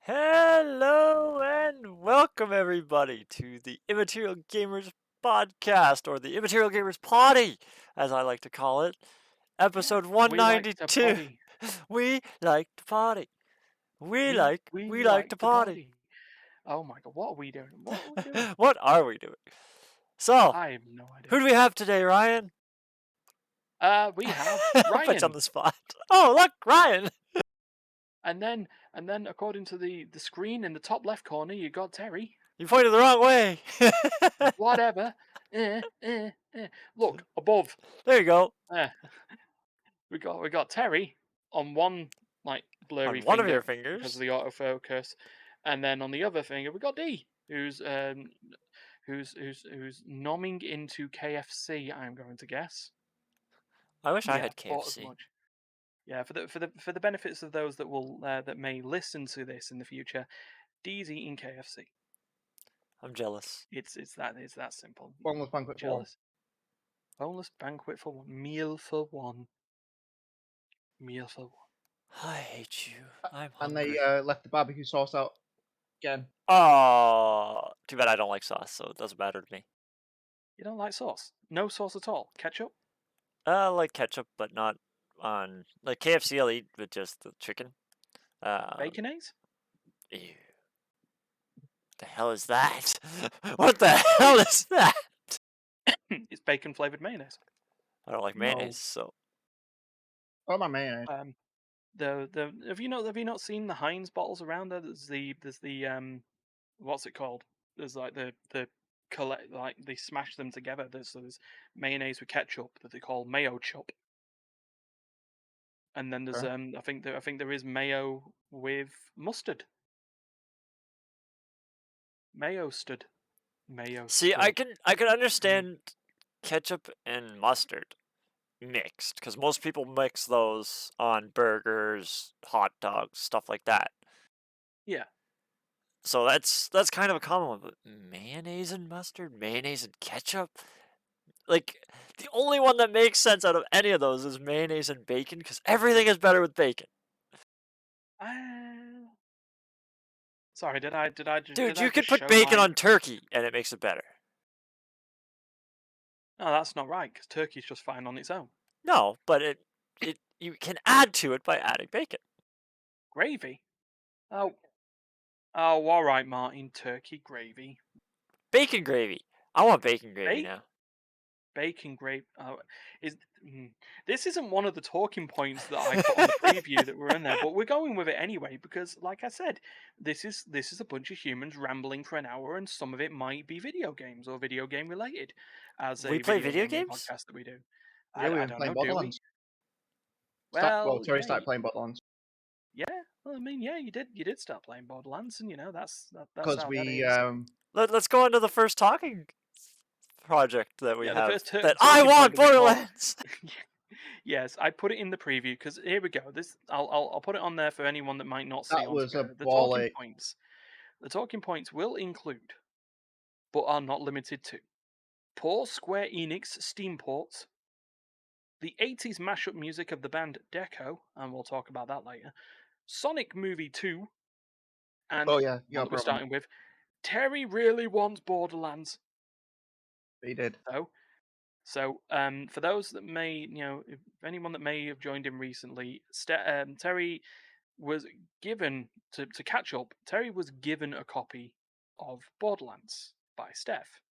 Hello and welcome everybody to the Immaterial Gamers podcast, or the Immaterial Gamers Potty, as I like to call it. Yeah, Episode we like to 192. potty. We like to potty. We We like we we like like to to potty. potty. Oh my god, what are we doing? What are we doing? What are we doing? So, I have no who idea. do we have today, Ryan? We have Put you on Ryan, the spot. Oh, look, Ryan. and then according to the screen in the top left corner, you got Terry. You pointed the wrong way. Whatever. Look above. There you go. Eh, we got Terry on one like blurry On one of your finger because of fingers. the autofocus, and then on the other finger we got D, who's nomming into KFC. I'm going to guess. I wish I Yeah, had thought as KFC. much. Yeah, for the benefits of those that may listen to this in the future, D's eating KFC. I'm jealous. It's that simple. Boneless banquet for one. Jealous. Boneless banquet for one. Meal for one. Meal for one. I hate you. I'm And they hungry. left the barbecue sauce out again. Oh, too bad I don't like sauce, so it doesn't matter to me. You don't like sauce? No sauce at all. Ketchup? I like ketchup, but not on like KFC. I'll eat with just the chicken. Baconaise? Ew. The hell is that? What the hell is that? It's bacon flavored mayonnaise. I don't like No. mayonnaise, so Oh my man. The have you not seen the Heinz bottles around there? There's the what's it called? There's like the collect like they smash them together. There's mayonnaise with ketchup that they call mayo chup, and then there's Okay. I think there is mayo with mustard. Mayo stud. Mayo see, I stud. can understand ketchup and mustard mixed because most people mix those on burgers, hot dogs, stuff like that. Yeah. So that's kind of a common one, but mayonnaise and mustard, mayonnaise and ketchup. Like the only one that makes sense out of any of those is mayonnaise and bacon because everything is better with bacon. Uh, sorry, did Dude, I you could just put show bacon my? on turkey and it makes it better. No, that's not right because turkey's just fine on its own. No, but it you can add to it by adding bacon. Gravy. Oh, oh, all right, Martin. Turkey gravy. Bacon gravy. I want bacon gravy Bacon. now. Bacon grape is this isn't one of the talking points that I put on the preview that were in there, but we're going with it anyway because, like I said, this is a bunch of humans rambling for an hour, and some of it might be video games or video game related, as We a play video video gaming games? podcast that we do. Yeah, we've I been don't playing know, do we? Borderlands. Well, Well, Terry yeah, started playing Borderlands yeah. Well, I mean, yeah, you did start playing Borderlands, and that's because how that we is. Let's go on to the first talking project that we Yeah, the have. first That I talking point want that we call. Borderlands. Yes, I put it in the preview because here we go. I'll put it on there for anyone that might not see that on was a screen. The ball talking ache. points. The talking points will include, but are not limited to, poor Square Enix Steam ports, the 80s mashup music of the band Deco, and we'll talk about that later, Sonic Movie 2, and Oh yeah, one your that we're brother. starting with, Terry really wants Borderlands. He did. For those that may, if anyone that may have joined him recently, Terry was given to catch up. Terry was given a copy of Borderlands by Steph.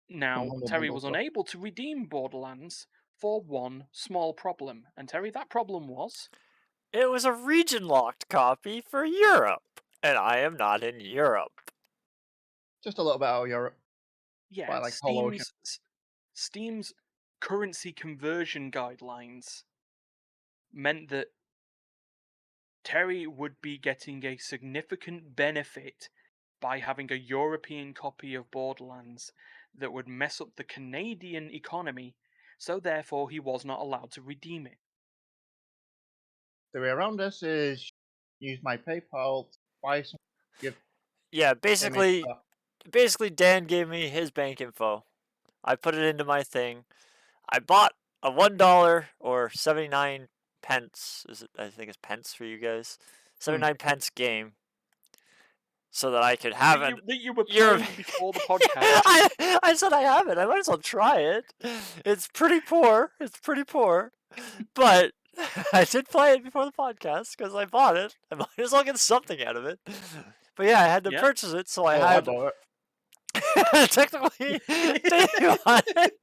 From Now, Humble Terry Bundle was stuff. unable to redeem Borderlands for one small problem. And Terry, that problem was It was a region locked copy for Europe, and I am not in Europe. Just a little bit out of Europe. By yeah, like whole ocean. Steam's currency conversion guidelines meant that Terry would be getting a significant benefit by having a European copy of Borderlands that would mess up the Canadian economy, so therefore he was not allowed to redeem it. The way around this is use my PayPal, buy some, give Yeah, payment. basically Dan gave me his bank info. I put it into my thing. I bought a $1 or 79 pence. Is it? I think it's pence for you guys. 79 pence game so that I could have That an you were Europe. playing before the podcast. I said I have it. I might as well try it. It's pretty poor. It's pretty poor, but I did play it before the podcast because I bought it. I might as well get something out of it. But yeah, I had to Yeah. purchase it, so I Oh, I had bought technically Dave on it.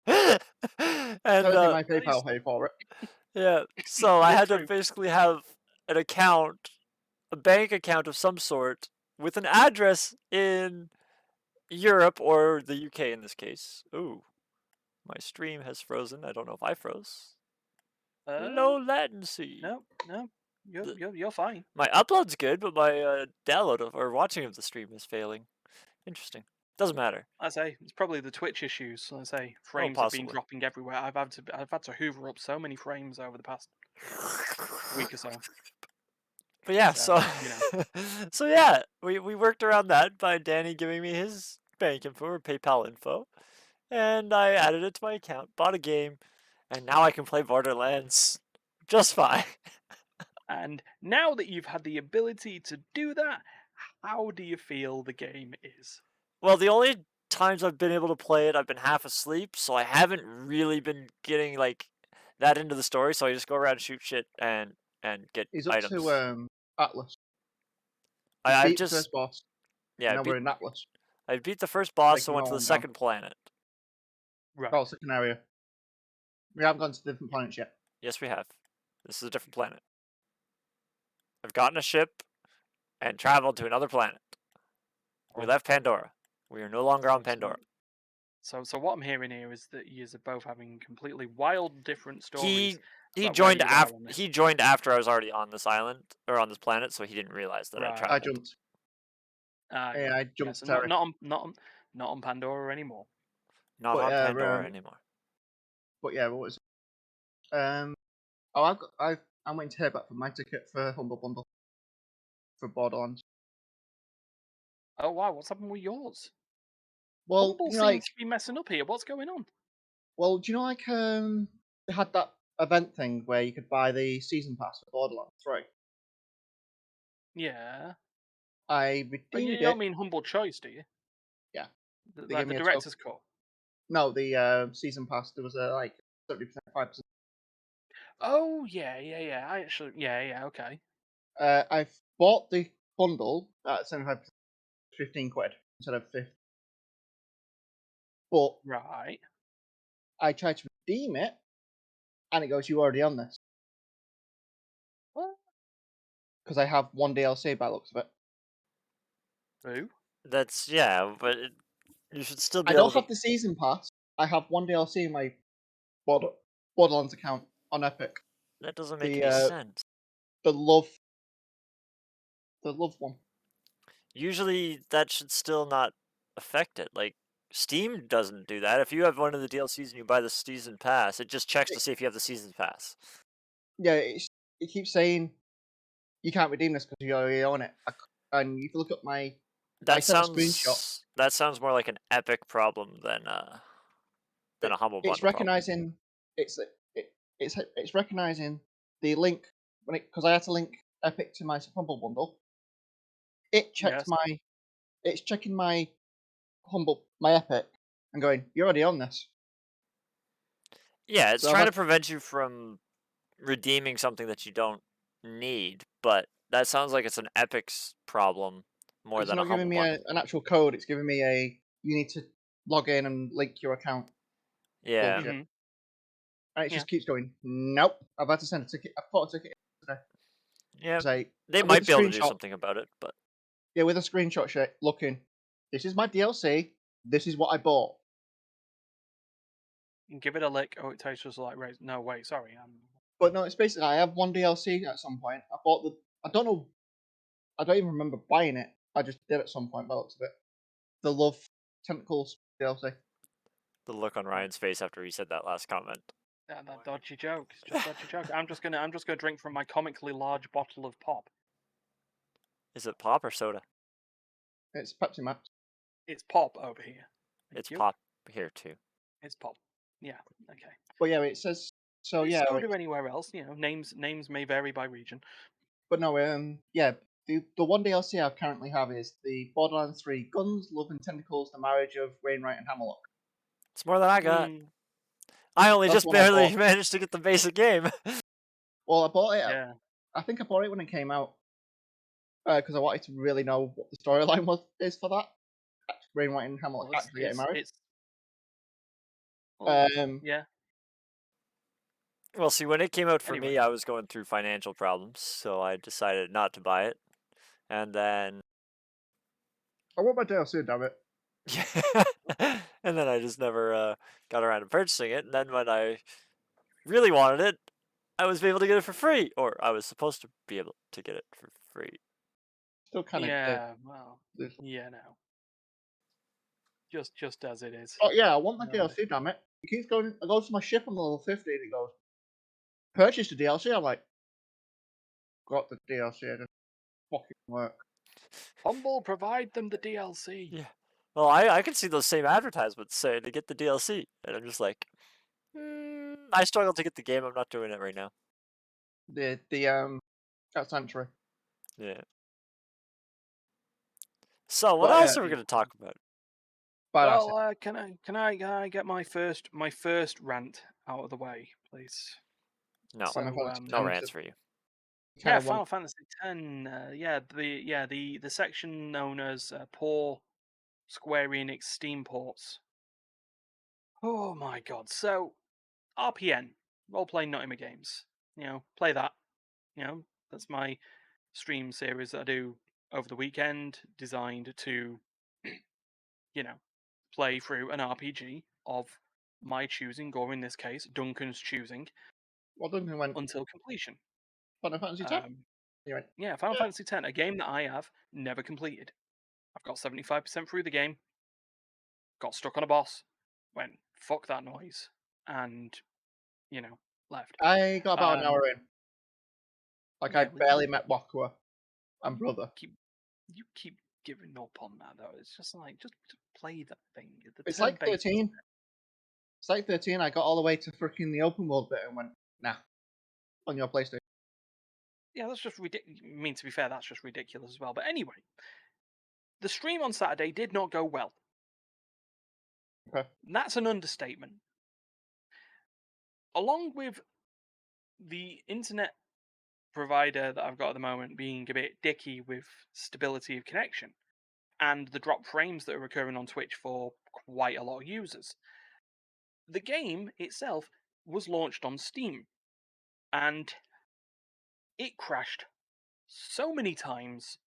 it. And Don't think my Nice. PayPal paid for it. yeah, so I Look had to through. basically have an account, a bank account of some sort, with an address in Europe or the UK in this case. Ooh, my stream has frozen. I don't know if I froze. Low latency. No, no, The, you're fine. my upload's good, but my download or watching of the stream is failing. Interesting. Doesn't matter. I say it's probably the Twitch issues. I say Oh, frames have been possibly. dropping everywhere. I've had to hoover up so many frames over the past week or so. But yeah, So, so you know. so yeah, we worked around that by Danny giving me his bank info or PayPal info, and I added it to my account, bought a game, and now I can play Borderlands just fine. And now that you've had the ability to do that, how do you feel the game is? Well, the only times I've been able to play it, I've been half asleep, so I haven't really been getting like that into the story. So I just go around, shoot shit, and get He's up to items. Atlas. I, He's I've beat the just first boss, yeah, and now we're in Atlas. I beat the first boss, so Taking I went all to the them down. second planet. Right. Oh, second area. We haven't gone to different planets yet. Yes, we have. This is a different planet. I've gotten a ship and traveled to another planet. We Oh. left Pandora. We are no longer on Pandora. So what I'm hearing here is that you are both having completely wild, different stories He about where joined you are after on this. he joined after I was already on this island or on this planet, so he didn't realize that I Right. I traveled. jumped. Ah, Yeah, I yeah. jumped So to Terra. not on Pandora anymore. Not But on Pandora anymore. but yeah, what was it? Oh, I'm waiting to hear back from my ticket for Humble Bundle for Borderlands. Oh wow, what's happened with yours? Well, Humble you know, seems like, to be messing up here. What's going on? well, do you know, like, they had that event thing where you could buy the season pass for Borderlands 3. Yeah. I Oh, you redeemed don't it. mean humble choice, do you? Yeah, they Like gave the me a token. director's cut. No, the season pass. There was a like 70%, 5%. Oh yeah. I actually yeah. Okay. I've bought the bundle at 75%, 15 quid instead of 50. But Right. I tried to redeem it, and it goes, "You already on this," What? because I have one DLC by the looks of it. Who? That's yeah, but you should still be I able don't to. have the season pass. I have one DLC in my Borderlands account on Epic. That doesn't make The any sense. the love one. Usually, that should still not affect it. Like Steam doesn't do that. If you have one of the DLCs and you buy the season pass, it just checks to It, see if you have the season pass. yeah, it keeps saying you can't redeem this because you already own it. And if you look at my, I sent a screenshot. That sounds more like an Epic problem than a humble It's bundle problem. recognizing it's it's recognizing the link when it because I had to link Epic to my Humble bundle. It checked Yes. it's checking my my Epic and going, "You're already on this." Yeah, it's So trying to prevent you from redeeming something that you don't need, but that sounds like it's an Epic's problem more it's than a not giving humble me bundle. an actual code. It's giving me you need to log in and link your account Yeah, bullshit. Mhm. And it Yeah. just keeps going, "Nope." I've had to send a ticket. I bought a ticket today. yeah, Say they with might a be able to do screenshot. something about it, but Yeah, with a screenshot shit, looking. This is my DLC. This is what I bought. Give it a lick. Oh, it tastes just like raisins. No, wait, sorry. But no, it's basically I have one DLC at some point. I bought the. I don't know. I don't even remember buying it. I just did at some point by the looks of it. The Love Tentacles DLC. the look on Ryan's face after he said that last comment. That dodgy joke. It's just dodgy joke. I'm just gonna drink from my comically large bottle of pop. Is it pop or soda? It's Pepsi Max. It's pop over here. Thank It's you. pop here too. It's pop. Yeah. Okay. But yeah, it says so. Is Yeah, soda anywhere else? You know, names may vary by region. but no. Yeah. The one DLC I currently have is the Borderlands 3 Guns, Love and Tentacles, The Marriage of Wainwright and Hammerlock. It's more than I got. Mm, I only That's just the one I barely bought. managed to get the basic game. Well, I bought it. yeah. I think I bought it when it came out because I wanted to really know what the storyline is for that. Wainwright and Hammerlock Well, actually getting married. Well, Um, yeah. Well, see, when it came out for Anyway. me, I was going through financial problems, so I decided not to buy it. And then, I want my DLC, damn it. and then I just never got around to purchasing it. And then when I really wanted it, I was able to get it for free, or I was supposed to be able to get it for free. Still kind of. Yeah. Well. Yeah. No. Just as it is. Oh yeah, I want my No. DLC, damn it. It keeps going. I go to my ship on level 50 and it goes, purchase the DLC. I'm like, got the DLC, it doesn't fucking work. Humble, provide them the DLC. Yeah. Well, I can see those same advertisements saying to get the DLC, and I'm just like, I struggle to get the game. I'm not doing it right now. That Sanctuary. Yeah. So what But else yeah, are we going to talk about? badass. Well, can I get my first rant out of the way, please? No, Final So Fantasy no 10 rants for you. kind yeah, of want. Final Fantasy X. The section known as poor Square Enix Steam ports. Oh my god! So RPN, role playing not in my games. Play that. That's my stream series that I do over the weekend, designed to, play through an RPG of my choosing, or in this case, Duncan's choosing, Well, Duncan went until completion. Final Fantasy 10. Um, He went, yeah, Final yeah. Fantasy X, a game that I have never completed. I've got 75% through the game, got stuck on a boss, went, fuck that noise, and, left. I got about an Um, hour in. Like I yeah, barely met Wakua and you brother. keep giving up on that though. It's just like just play that thing. The It's turn like based. 13. It's like 13. I got all the way to freaking the open world bit and went, nah, on your PlayStation. Yeah, that's just ridiculous. I mean, to be fair, that's just ridiculous as well. But anyway, the stream on Saturday did not go well. Okay. That's an understatement. Along with the internet provider that I've got at the moment being a bit dicky with stability of connection and the drop frames that are occurring on Twitch for quite a lot of users, the game itself was launched on Steam and it crashed so many times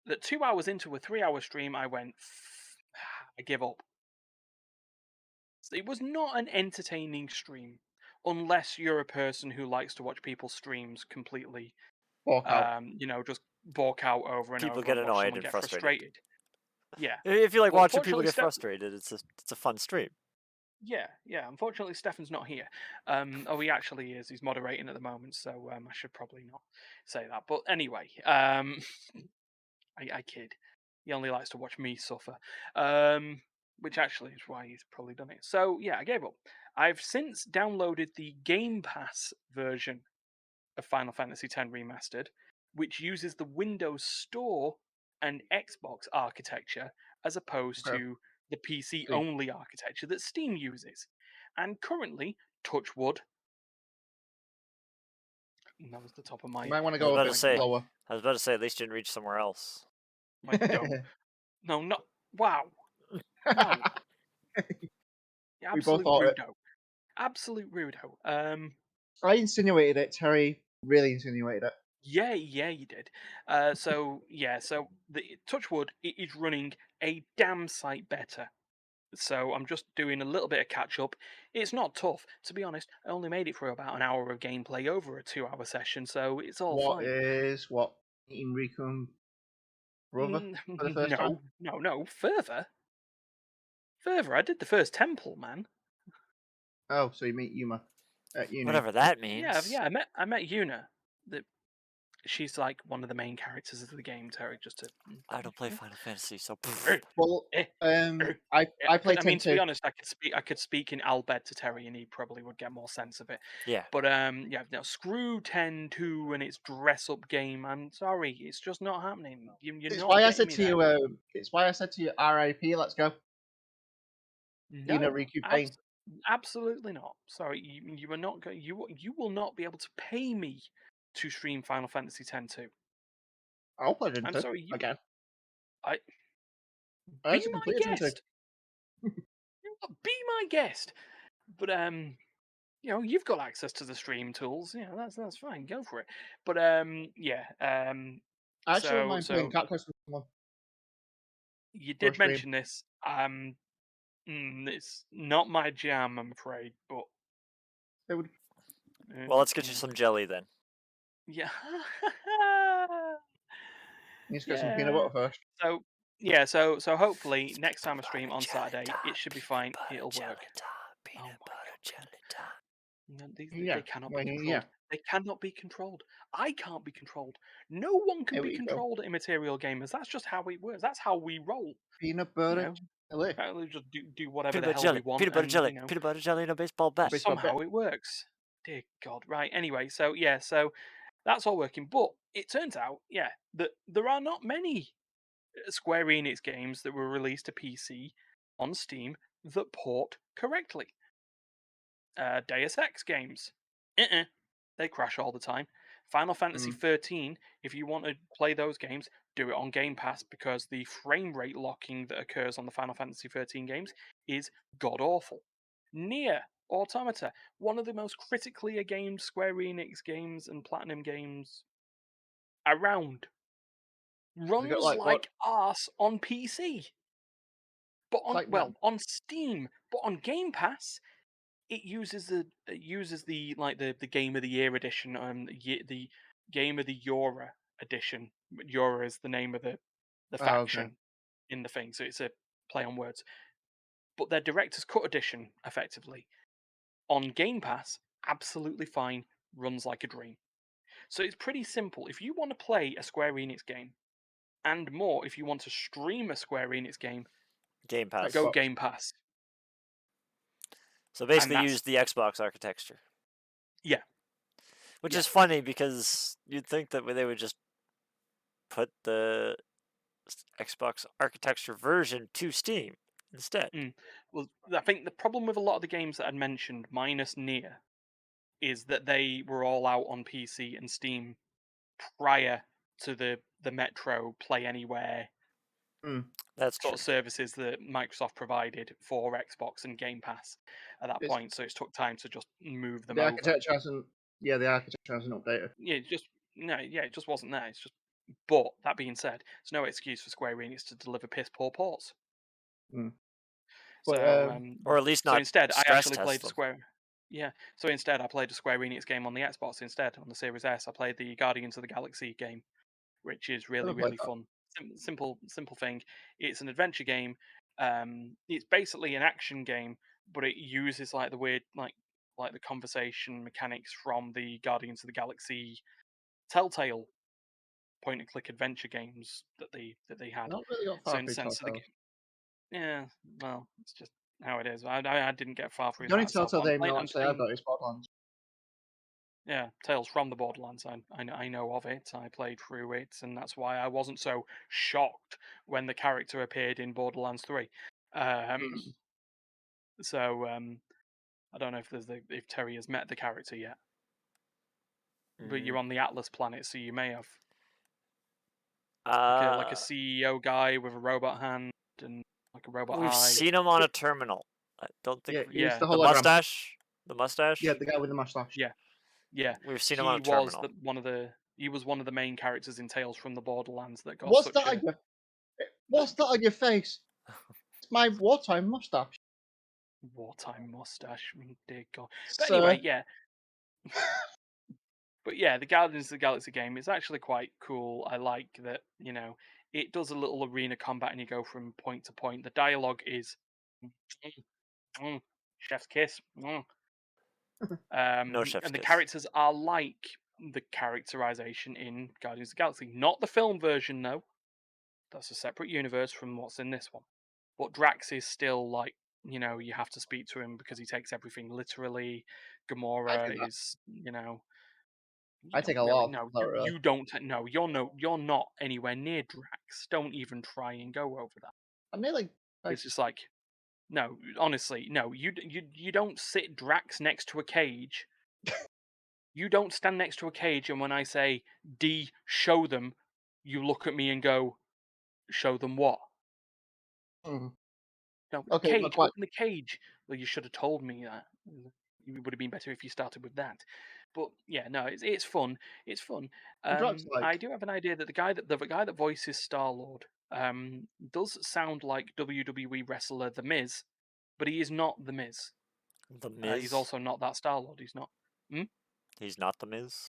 that 2 hours into a 3 hour stream, I went, I give up. It was not an entertaining stream, unless you're a person who likes to watch people's streams completely, Walk out. just balk out over and People over get and watch annoyed someone and get frustrated. frustrated. Yeah. If you like But watching people unfortunately, get frustrated, it's a fun stream. Yeah. Unfortunately, Stefan's not here. He actually is. He's moderating at the moment, so I should probably not say that. But anyway, I kid. He only likes to watch me suffer, which actually is why he's probably done it. So yeah, I gave up. I've since downloaded the Game Pass version of Final Fantasy X Remastered, which uses the Windows Store and Xbox architecture as opposed Okay. to the PC See. only architecture that Steam uses. And currently, touch wood, and that was the top of You my might want to I was go a about to bit say, lower. at least you didn't reach somewhere else. my dome. No, not wow. No, We both absolute thought it. rudo. Absolute rudo. I insinuated it. Terry really insinuated it. Yeah, you did. So the Touchwood it is running a damn sight better. So I'm just doing a little bit of catch up. It's not tough, to be honest. I only made it for about an hour of gameplay over a 2 hour session, so it's all What fine. is what? Meeting Riku and brother for the first time? No. Further. I did the first temple, man. Oh, so you meet Yuma at uni. Whatever that Yeah, means. yeah. I met Yuna. She's like one of the main characters of the game, Terry. Just to. I don't play Final Fantasy, so Well, Eh, I Yeah, I play I mean, to 10-2. be honest, I could speak in Albed to Terry, and he probably would get more sense of it. yeah. But yeah, no, screw 10-2 and its dress up game. I'm sorry, it's just not happening. You're It's not why I getting said me to there. you. It's why I said to you, R.I.P. Let's go. No, Riku Pain. absolutely not. Sorry, you are not going. You will not be able to pay me to stream Final Fantasy X-2. I'll play I'm 10-2 sorry, again. I I be actually my completed 10-2. guest. Be my guest. But you've got access to the stream tools. That's fine. Go for it. But yeah. I actually wouldn't So mind playing so Cactus with someone you for a did stream. mention this. It's not my jam, I'm afraid. But They would. Well, let's get you yeah, some jelly then. yeah, Need to get some peanut yeah. butter first. So yeah. So hopefully next time I Peanut stream butter on jelly Saturday, time. it should be Peanut fine. butter It'll work. jelly time. Oh Peanut my butter god. jelly time. No, they Yeah. cannot be Well, yeah. controlled. They cannot be controlled. I can't be controlled. No one can Here be we go. controlled at Immaterial Gamers. That's just how it works. That's how we roll. Peanut You butter know, jelly. we just do whatever Peanut the butter hell we jelly. want, Peanut butter and jelly. Peanut butter jelly and a baseball bat. Baseball bat. somehow it works. Dear God, right? Anyway, so yeah, so that's all working. But it turns out, yeah, that there are not many Square Enix games that were released to PC on Steam that port correctly. Deus Ex games. They crash all the time. Final Fantasy Mm. 13, if you want to play those games, do it on Game Pass because the frame rate locking that occurs on the Final Fantasy 13 games is god awful. Near Automata, one of the most critically acclaimed Square Enix games and Platinum games around, Has it got runs like what? like arse on PC. But It's like that. on Steam, but on Game Pass, it uses the like the Game of the Year edition, the Game of the Eura edition. Eura is the name of the Oh, okay. faction in the thing, so it's a play on words. But their director's cut edition, effectively on Game Pass, absolutely fine, runs like a dream. So it's pretty simple. If you want to play a Square Enix game, and more, if you want to stream a Square Enix game, Game Pass. go Xbox. Game Pass, So and basically that's use the Xbox architecture. yeah, Which yeah. is funny because you'd think that they would just put the Xbox architecture version to Steam instead. Well, I think the problem with a lot of the games that I'd mentioned, minus Nier, is that they were all out on PC and Steam prior to the Metro Play Anywhere Mm. That's sort true. of services that Microsoft provided for Xbox and Game Pass at that It's, point. So it took time to just move them the over. architecture hasn't. Yeah, the architecture hasn't updated. Yeah, it just wasn't there. It's just. But that being said, it's no excuse for Square Enix to deliver piss poor ports. Mm. But So Or at least so not instead, I stress actually test played the them. Square. Yeah. So instead, I played a Square Enix game on the Xbox instead on the Series S. I played the Guardians of the Galaxy game, which is I really never played that. fun. Simple thing. It's an adventure game. It's basically an action game, but it uses like the weird like the conversation mechanics from the Guardians of the Galaxy Telltale point and click adventure games that they had. Not really got So far in the through sense of the Telltale. yeah, well, it's just how it is. I didn't get far through The only that myself, Telltale but I'm game playing. I I'm actually have streaming. got is Borderlands. Yeah, Tales from the Borderlands. I know of it. I played through it, and that's why I wasn't so shocked when the character appeared in Borderlands 3. Um, Mm. so I don't know if Terry has met the character yet, but Mm, you're on the Atlas planet, so you may have like a uh, CEO guy with a robot hand and like a robot we've eye. seen him on a terminal. I don't think Yeah, we, he's Yeah, the the hologram. mustache. The Yeah, mustache. the guy with the mustache. yeah, yeah. We've seen him on He a was terminal. one of the main characters in Tales from the Borderlands that got What's such that a on your? What's that on your face? It's my wartime mustache, wartime mustache. Dear God. But sir. anyway, yeah. But yeah, the Guardians of the Galaxy game is actually quite cool. I like that, it does a little arena combat and you go from point to point. The dialogue is chef's kiss. No chef's And the kiss. characters are like the characterization in Guardians of the Galaxy. Not the film version, though. That's a separate universe from what's in this one. But Drax is still like, you have to speak to him because he takes everything literally. I take Gamora that. is, you I don't take a really lot of know. that really. You don't no. You're not anywhere near Drax. Don't even try and go over that. I mean, like It's just like, no, honestly, no. You don't sit Drax next to a cage. You don't stand next to a cage, and when I say D, show them, you look at me and go, show them what? mhm. No, the Okay, but cage. Open the cage. Well, you should have told me that. It would have been better if you started with that. But yeah, no, it's fun. It's fun. Drax I like do have an idea that the guy that voices Star Lord does sound like WWE wrestler The Miz, but he is not The Miz. The He's Miz. also not that Star Lord. He's not. Hmm? He's not the Miz.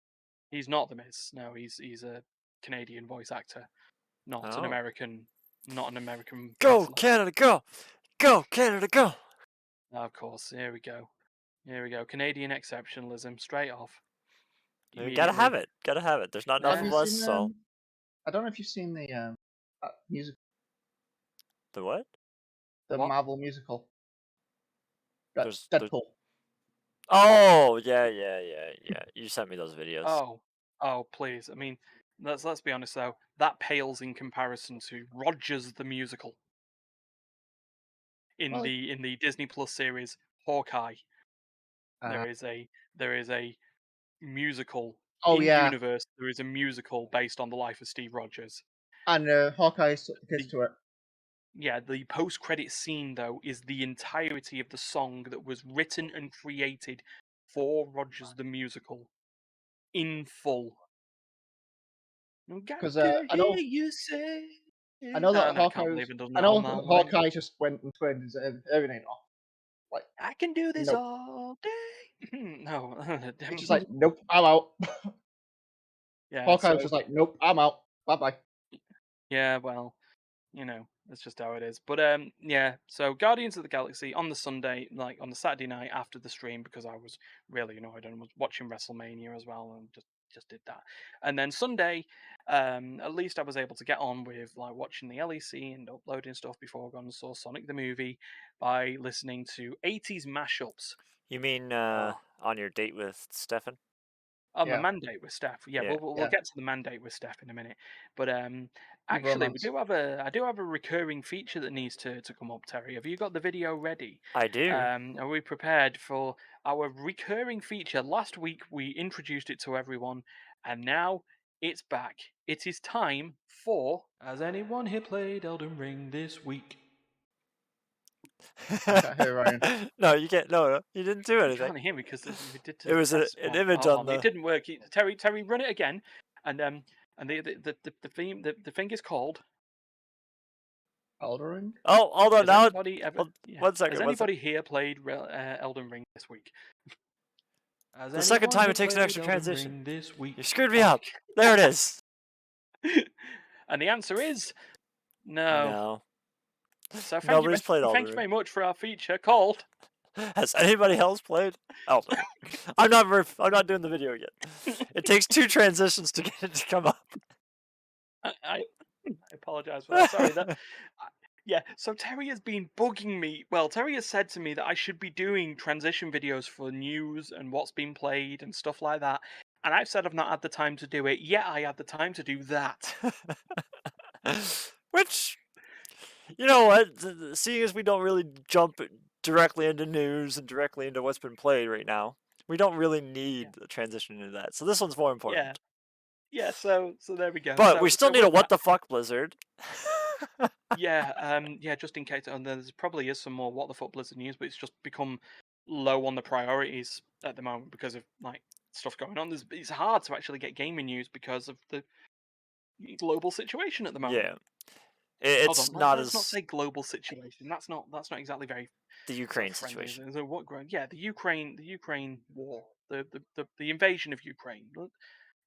He's not The Miz. No, he's a Canadian voice actor, not an Oh. American, not an American Go wrestler. Canada, go! Go Canada, go! Of course, here we go. Here we go. Canadian exceptionalism, straight off, You gotta have immediately. it. Gotta have it. There's not enough have Yeah. you of us, seen so I don't know if you've seen the music the what? the What? Marvel musical. There's Deadpool. Oh yeah. You sent me those videos. Oh, please. I mean, let's be honest though. That pales in comparison to Rogers the musical in Well, the Disney Plus series Hawkeye. uh, There is a musical oh in yeah, universe. There is a musical based on the life of Steve Rogers. and Hawkeye took the kids The to it. Yeah, the post-credit scene though is the entirety of the song that was written and created for Rogers the musical in full. Because Gotta hear you say. I know that And I can't believe it doesn't I that on know my mind. Hawkeye just went and turned his everything off. Like, I can do this nope. all day. No. He's just like, nope, I'm out. Yeah, Hawkeye was so just like, nope, I'm out. Bye bye. yeah, well, that's just how it is. But yeah, so Guardians of the Galaxy on the Sunday, like on the Saturday night after the stream, because I was really annoyed and was watching WrestleMania as well, and just did that. And then Sunday, at least I was able to get on with like watching the LEC and uploading stuff before I gone and saw Sonic the movie by listening to 80s mashups. You mean Oh, on your date with Stefan? on the Yeah, mandate with Steph. Yeah, Yeah. we'll yeah. get to the mandate with Steph in a minute. But actually, Romance. I do have a recurring feature that needs to come up. Terry, have you got the video ready? I do. Are we prepared for our recurring feature? Last week we introduced it to everyone, and now it's back. It is time for. Has anyone here played Elden Ring this week? I can't hear Ryan. No, you can't. No, you didn't do You anything. can't hear me because we did It to was press an one. image on It the. didn't work. Terry, run it again, and the theme the thing is called. Eldering? Oh, hold on Has now. anybody ever? Hold, Yeah. one Has second. One second. anybody here played Elden Ring this week? Has The second anyone time here it takes an played extra Elden transition. Ring this week? You screwed me Oh. up. There it is. And the answer is no. No. So Nobody's played Elden thank you Ring. very much for our feature called. Has anybody else played Elden Ring? I'm not doing the video yet. It takes 2 transitions to get it to come up. I apologize for that. Sorry that. Yeah, so Terry has been bugging me. Well, Terry has said to me that I should be doing transition videos for news and what's been played and stuff like that. And I've said I've not had the time to do it. Yet I had the time to do that. Which, you know what? Seeing as we don't really jump directly into news and directly into what's been played right now, we don't really need a transition into that. So this one's more important. Yeah. Yeah, so there we go. But we still need a with what that, the fuck Blizzard. yeah, just in case, and there's probably is some more what the fuck Blizzard news, but it's just become low on the priorities at the moment because of like stuff going on. It's hard to actually get gaming news because of the global situation at the moment. Yeah. Hold It's on, not let's not as say global situation. That's not exactly very the sort Ukraine of friendly. situation. So what? Yeah, the Ukraine war, the invasion of Ukraine.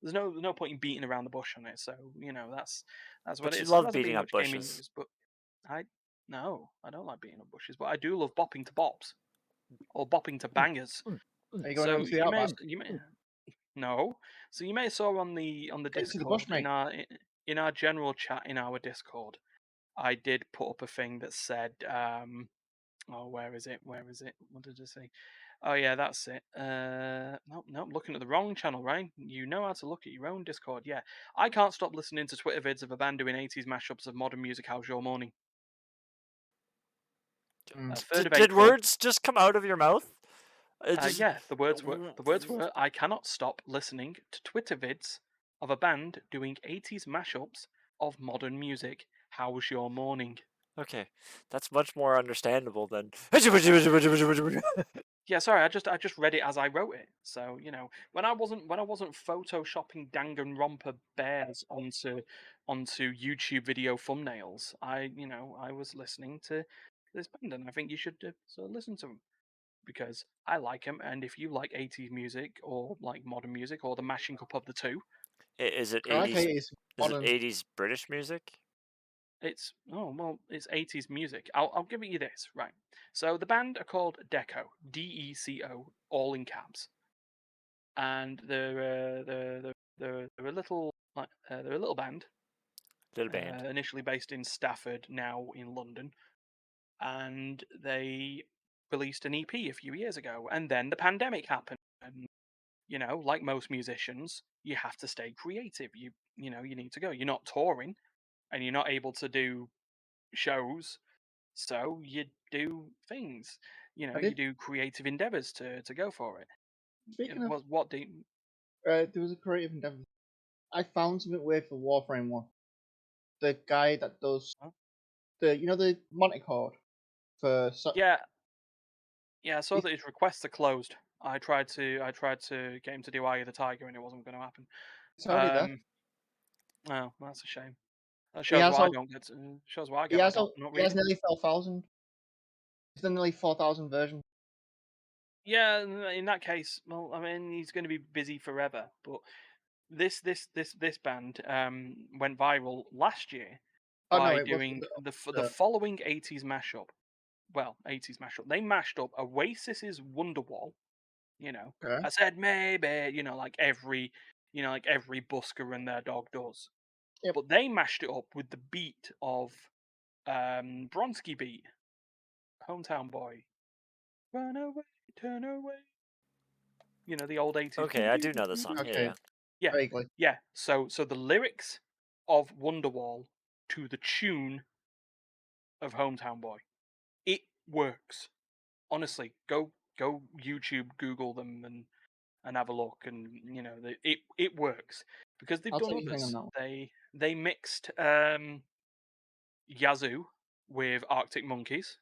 There's no point in beating around the bush on it. So that's what But it you is. So there love hasn't been beating up much gaming bushes. news, but I no, I don't like beating up bushes, but I do love bopping to bops or bopping to bangers. Are you going So over to the Outback? you may No. So you may have saw on the Didn't see the bush, Discord mate. in our general chat in our Discord, I did put up a thing that said, oh, where is it? Where is it? What did it say? Oh yeah, that's it. No, no, I'm looking at the wrong channel, right? You know how to look at your own Discord. Yeah, I can't stop listening to Twitter vids of a band doing 80s mashups of modern music. How's your morning? Mm. 3rd of Did April. words just come out of your mouth? It just Yeah, the words were I cannot stop listening to Twitter vids of a band doing 80s mashups of modern music. How's your morning? okay. That's much more understandable than. Yeah, sorry, I just read it as I wrote it. So, when I wasn't photoshopping Danganronpa bears onto YouTube video thumbnails, I was listening to this band, and I think you should sort of listen to them because I like them. And if you like 80s music or like modern music or the mashing up of the two, Is it I like 80s? 80s Is it modern. 80s British music? it's 80s music. I'll give it you this, right? So the band are called Deco, Deco, all in caps, and they're a little they're a little band, Little band. initially based in Stafford, now in London, and they released an EP a few years ago, and then the pandemic happened, and like most musicians, you have to stay creative. You need to go. You're not touring, and you're not able to do shows, so you do things. I You did. do creative endeavors to go for it. Speaking of, What do there was a creative endeavor. I found something weird for Warframe 1. The guy that does huh? the Monticord for Yeah, yeah. I saw he's that his requests are closed. I tried to get him to do Eye of the Tiger, and it wasn't going to happen. it's already there. Um, oh, that's a shame. That He shows has why I all, don't get shows why I he get my has dot all, not he has reading. nearly 4,000. He's done nearly 4,000 versions. Yeah, in that case, well, I mean, he's going to be busy forever. But this band went viral last year Oh no, by it was doing the the following 80s mashup. Well, 80s mashup. They mashed up Oasis's Wonderwall. okay. I said maybe. Like every busker and their dog does. Yep. But they mashed it up with the beat of Bronski beat, Hometown Boy, Run Away, Turn Away. The old 80s. Okay, I do know the song. Yeah, Okay, yeah. Yeah, vaguely. yeah. So the lyrics of Wonderwall to the tune of Hometown Boy, it works. Honestly, go YouTube, Google them, and have a look, and it works because they've I'll done take your thing on others. that one. They mixed Yazoo with Arctic Monkeys.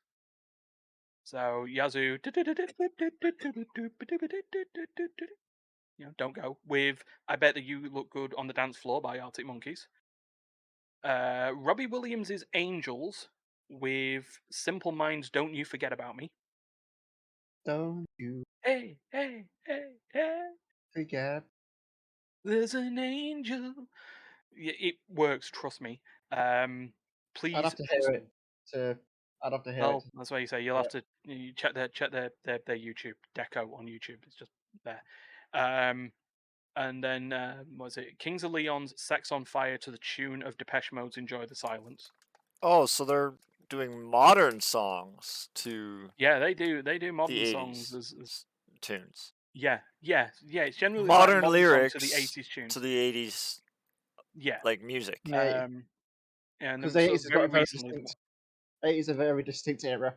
So Yazoo, don't go with I Bet That You Look Good on the Dance Floor by Arctic Monkeys. Robbie Williams' Angels with Simple Minds Don't You Forget About Me. Don't you Hey, hey, hey, hey, forget. there's an angel. Yeah, it works, trust me. I'd Please, have to hear it to. I'd have to hear it well, to. that's why you say you'll have to you check their YouTube Deco on YouTube. It's just there. And then what was it Kings of Leon's Sex on Fire to the tune of Depeche Mode's Enjoy the Silence. Oh, so they're doing modern songs to Yeah, they do the modern songs 80s as tunes. yeah. It's like Modern modern song to the lyrics 80s tune. to the 80s, Yeah. like music. Yeah, Um, and because then the so 80s has got very a very recently, distinct. 80s a very distinct era.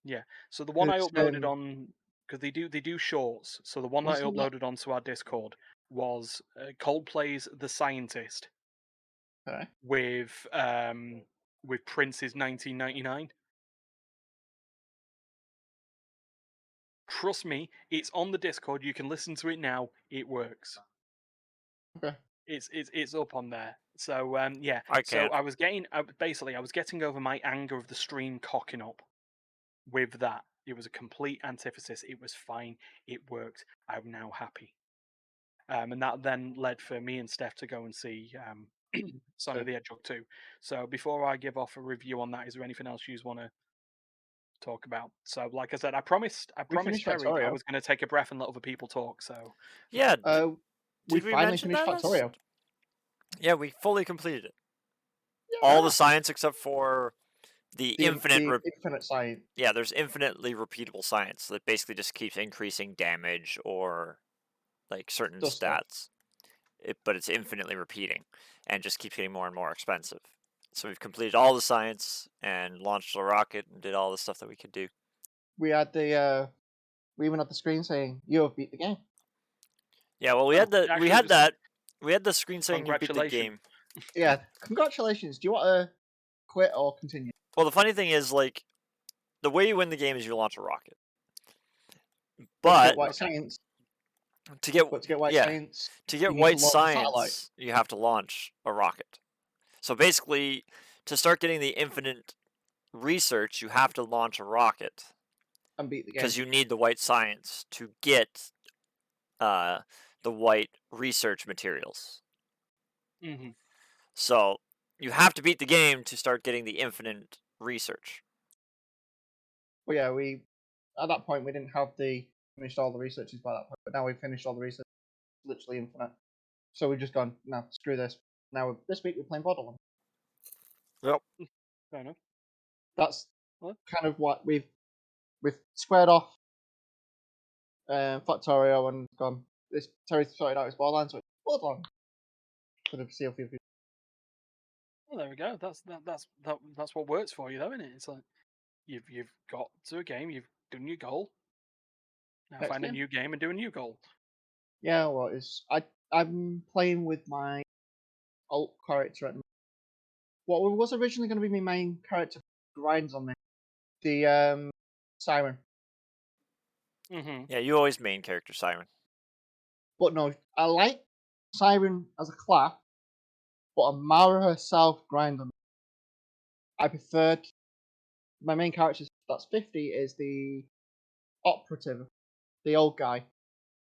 yeah. So the one I 'Cause, uploaded on because they do shorts. So the one that I wasn't that uploaded onto our Discord was Coldplay's "The Scientist" okay? with Prince's "1999." Trust me, it's on the Discord. You can listen to it now. It works. Okay. It's up on there. So yeah. I So can't. I was getting over my anger of the stream cocking up with that. It was a complete antithesis. It was fine. It worked. I'm now happy. And that then led for me and Steph to go and see Sonic So the Hedgehog 2. So before I give off a review on that, is there anything else you want to talk about? So like I said, I we promised finished Terry I Factorio. was going to take a breath and let other people talk. So Yeah, Uh, we Did we finally mention finished that? Factorio. Yeah, we fully completed it. Yeah, All the science except for the infinite. the infinite science. Yeah, there's infinitely repeatable science that basically just keeps increasing damage or like certain Does stuff. stats. But it's infinitely repeating and just keeps getting more and more expensive. So we've completed all the science and launched a rocket and did all the stuff that we could do. We had the we even had the screen saying you have beat the game. Yeah, well, Oh, it we actually had was that. We had the screen saying you beat the congratulations. game. Yeah, congratulations. Do you want to quit or continue? Well, the funny thing is, like, the way you win the game is you launch a rocket. But to get But white Okay. science, to get white yeah, science, to you get need to white launch a satellite science, you have to launch a rocket. So basically, to start getting the infinite research, you have to launch a rocket and beat the game. because you need the white science to get the white research materials. Mm-hmm. So you have to beat the game to start getting the infinite research. But yeah, we at that point we didn't have the finished all the researches by that point, but now we've finished all the research, literally infinite. So we've just gone, no, screw this. Now this week we're playing Borderlands. Yep. Fair enough. That's What? kind of what we've squared off Factorio and gone. This Terry's sorted out his Borderlands, so it's Borderlands for the foreseeable future. Well, there we go. That's what works for you, though, isn't it? It's like you've got to a game, you've done your goal. Now Next find a game. new game and do a new goal. Yeah, well, I'm playing with my alt character at what was originally going to be my main character grinds on me. The Siren. Mm-hmm. Yeah, you always main character Siren. But no, I like Siren as a class, but Amara herself grind on me. I preferred my main character that's 50 is the operative, the old guy,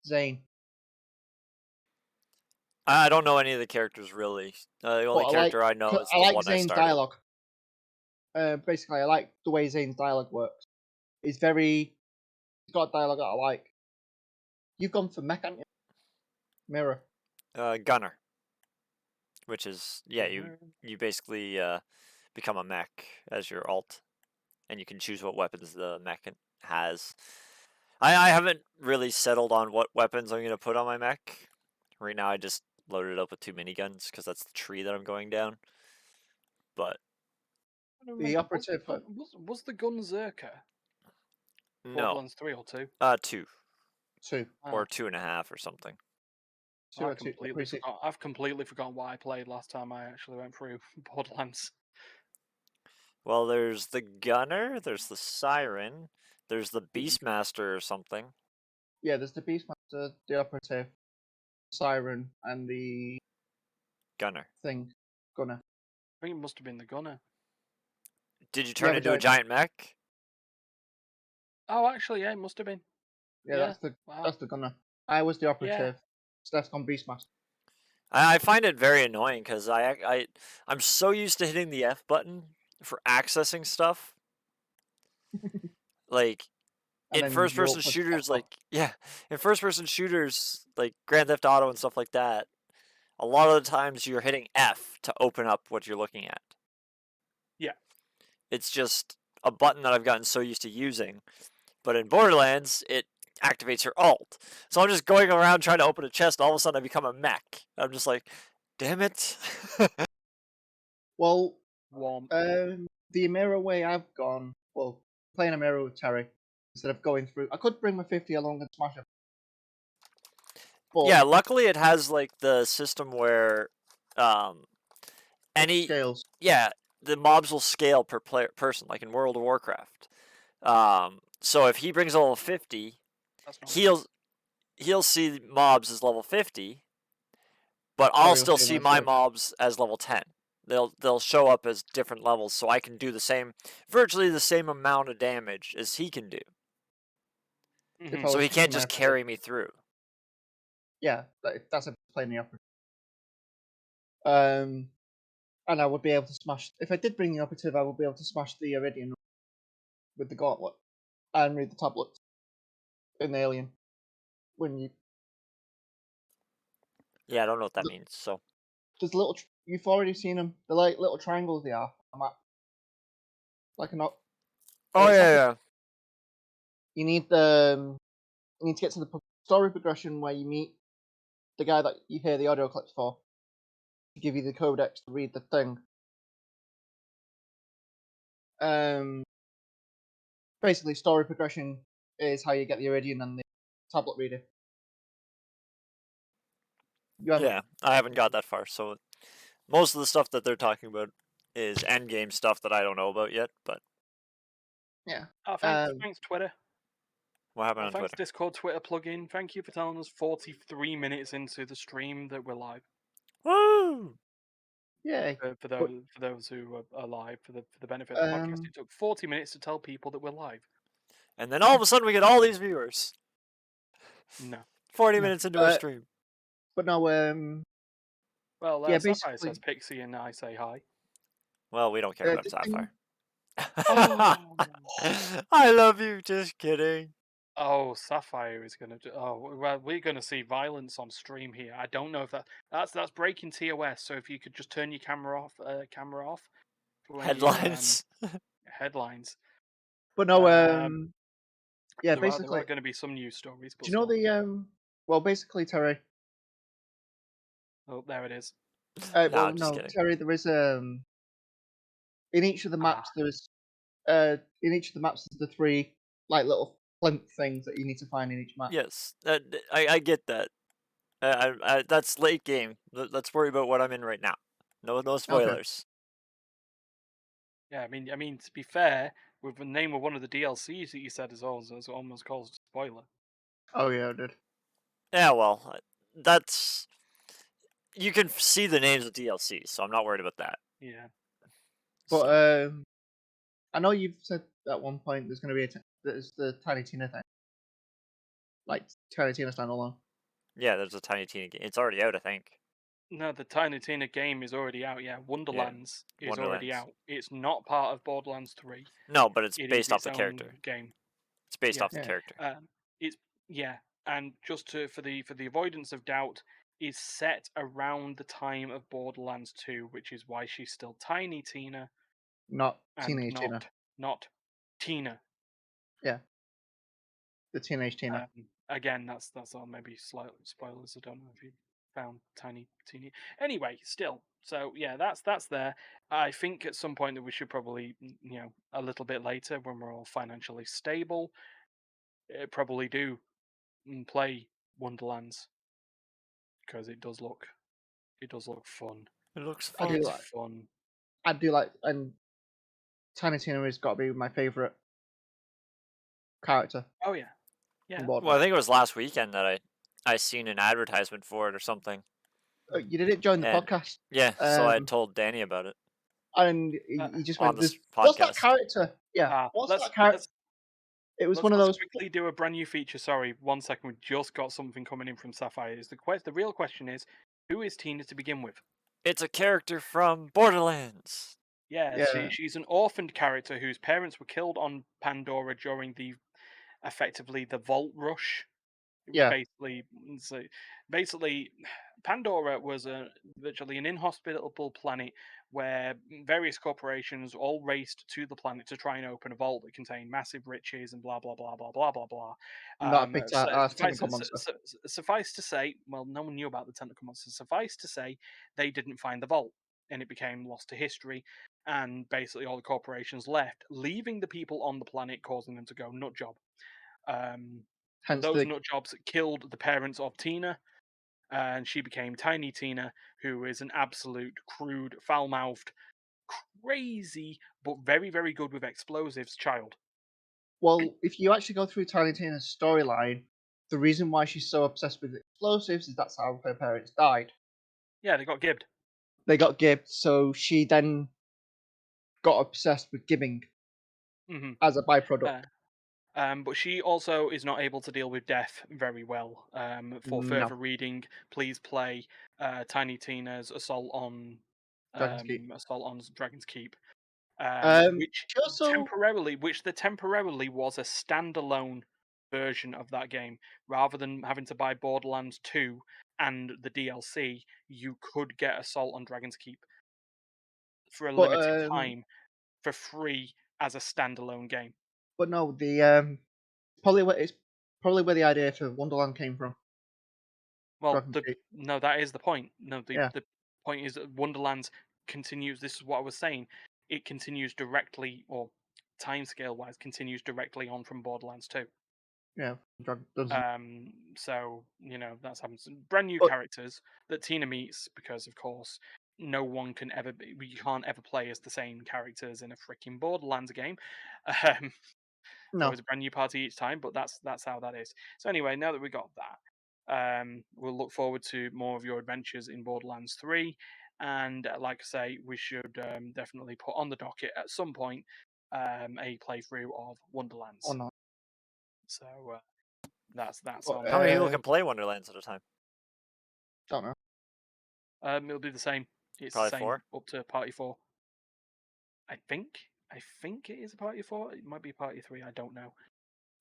Zane. I don't know any of the characters really. The But only character I know is I the like one I Zane's started. dialogue. Basically, I like the way Zane's dialogue works. He's got dialogue that I like. You've gone for mech, haven't you? Mirror. Gunner, which is yeah, Mm-hmm. you basically become a mech as your alt, and you can choose what weapons the mech has. I haven't really settled on what weapons I'm gonna put on my mech. Right now, I just loaded it up with 2 miniguns because that's the tree that I'm going down. But The operative. Was the gun Zerka? no, Borderlands 3 or 2? 2 Two. or Ah, 2.5 or something. Two or two. Appreciate. I've completely forgotten what I played last time I actually went through Borderlands. Well, there's the gunner, there's the siren, there's the Mm-hmm. beastmaster or something. Yeah, there's the Beastmaster, the operative, Siren, and the Gunner. thing, Gunner. I think it must have been the gunner. Did you You turn have a into a giant. giant mech? Oh, actually, yeah, it must have been. Yeah, Yeah. that's Wow. the Gunner. I was the Yeah. operative. Steph's gone Beastmaster. I find it very annoying because I'm so used to hitting the F button for accessing stuff. Like And in then first you're person up with shooters, F. in first person shooters like Grand Theft Auto and stuff like that, a lot of the times you're hitting F to open up what you're looking at. Yeah. It's just a button that I've gotten so used to using. But in Borderlands, it activates your alt. So I'm just going around trying to open a chest, and all of a sudden I become a mech. I'm just like, damn it. Well, Warm. the Amira way I've gone, well, playing Amira with Terry instead of going through. I could bring my 50 along and smash it. But Yeah, luckily it has like the system where any scales. yeah, the mobs will scale per person, like in World of Warcraft. So if he brings a level 50, That's not good. he'll see mobs as level 50, but I'll Terry will still see see my my 30. mobs as level 10. They'll show up as different levels, so I can do virtually the same amount of damage as he can do. If Mm-hmm. I So was he can't switching my just operative. carry me through. Yeah, that's if playing the operative. And I would be able to smash. If I did bring the operative, I would be able to smash the Iridian with the gauntlet and read the tablets in Alien. When you Yeah, I don't know what that Th- means. So There's little. You've already seen them. They're like little triangles. They are on a map, like a not. oh It's like yeah, you need the. You need to get to the story progression where you meet the guy that you hear the audio clips for to give you the codex to read the thing. Um, Basically, story progression is how you get the Iridian and the tablet reader. You haven't. yeah. I haven't got that far. So most of the stuff that they're talking about is end game stuff that I don't know about yet. But Yeah. Oh, Um, thanks Twitter. what happened Oh, on thanks Twitter? Discord Twitter plugin. Thank you for telling us 43 minutes into the stream that we're live. Woo! Yay. For But those who are live, for the benefit of the podcast, um, it took 40 minutes to tell people that we're live. And then all of a sudden we get all these viewers. No. 40 no. minutes into a stream. But no. Well, Yeah. Sapphire says Basically, Pixie and I say hi. Well, we don't care about the thing. Sapphire. Oh, I love you. Just kidding. oh, Sapphire is gonna. Oh, well, we're gonna see violence on stream here. I don't know if that's breaking TOS. So if you could just turn your camera off for when you Headlines. headlines. But no. Yeah. There Basically, are going to be some news stories, do but you know still. the? Well, basically, Terry. Oh, there it is. No, Well, I'm just no, kidding. Terry. There is in each of the Ah, maps. There's in each of the maps there's the three like little plinth things that you need to find in each map. Yes, I get that. That's late game. Let's worry about what I'm in right now. No Okay. spoilers. yeah. I mean, to be fair, with the name of one of the DLCs that you said is almost caused a spoiler. Oh yeah, I did. Yeah, well, that's you can see the names of DLCs, so I'm not worried about that. Yeah. But So I know you've said at one point there's going to be there's the Tinytina thing, like Tinytina standalone. yeah, there's a Tiny Tina game. It's already out, I think. No, the Tinytina game is already out. Yeah, Yeah, Wonderlands is already Wonderlands. out. It's not part of Borderlands 3. No, but it's It is based off its the own character. game. It's based Yeah. off the Yeah. character. It's yeah, and just for the avoidance of doubt, is set around the time of Borderlands 2, which is why she's still Tiny Tina Not and Teenage Tina. not Tina. Yeah, the Teenage Tina. Again, that's all maybe slight spoilers. I don't know if you found Tiny Tina. Anyway, still, so yeah, that's there. I think at some point that we should probably, a little bit later when we're all financially stable, probably do play Wonderlands because it does look fun. It looks I do fun. It's like. fun. I do like, and Tiny Tina has got to be my favorite character Oh yeah, from yeah. Well, I Borderlands. think it was last weekend that I seen an advertisement for it or something. You didn't join the And podcast, yeah, so I told Danny about it and Uh, he just on went, this "There's what's that podcast. character? Yeah, what's let's that character?" let's It was one of let's those. quickly do a brand new feature. Sorry, 1 second. We just got something coming in from Sapphire. Is the real question is, who is Tina to begin with? It's a character from Borderlands. Yeah, Yeah, she's an orphaned character whose parents were killed on Pandora during effectively the Vault Rush. yeah, Basically, so basically, Pandora was virtually an inhospitable planet where various corporations all raced to the planet to try and open a vault that contained massive riches and blah blah blah blah blah blah blah. not a big Suffice, technical monster. suffice to say, well, no one knew about the tentacle monster. Suffice to say, they didn't find the vault, and it became lost to history. And basically, all the corporations left, leaving the people on the planet, causing them to go nut job. Um, Hence those the nut jobs killed the parents of Tina, and she became Tiny Tina, who is an absolute crude, foul mouthed, crazy, but very, very good with explosives child. well, if you actually go through Tiny Tina's storyline, the reason why she's so obsessed with explosives is that's how her parents died. Yeah, they got gibbed. They got gibbed, so she then got obsessed with gibbing Hmm as a byproduct. Uh, but she also is not able to deal with death very well. For No, further reading, please play Tiny Tina's Dragon's Keep. Assault on Dragon's Keep. She also Which the temporarily was a standalone version of that game, rather than having to buy Borderlands 2 and the DLC, you could get Assault on Dragon's Keep for a But limited time for free as a standalone game. but no, it's probably where the idea for Wonderland came from. Well, Dragon Keep. no, that is the point. No, Yeah. the point is that Wonderlands continues. This is what I was saying. It continues directly, or timescale wise, continues directly on from Borderlands 2. Yeah, So that's happens. Brand new but characters that Tina meets because, of course, no one can ever be. You can't ever play as the same characters in a freaking Borderlands game. Um, It's no, always a brand new party each time, but that's how that is. So anyway, now that we got that, we'll look forward to more of your adventures in Borderlands 3. And like I say, we should definitely put on the docket at some point a playthrough of or Wonderlands. not. So that's But on. How many people can play Wonderlands at a time? don't know. It'll be the same. It's Probably the same 4. up to Party 4. I think. I think it is a Party 4. It might be Party 3. I don't know.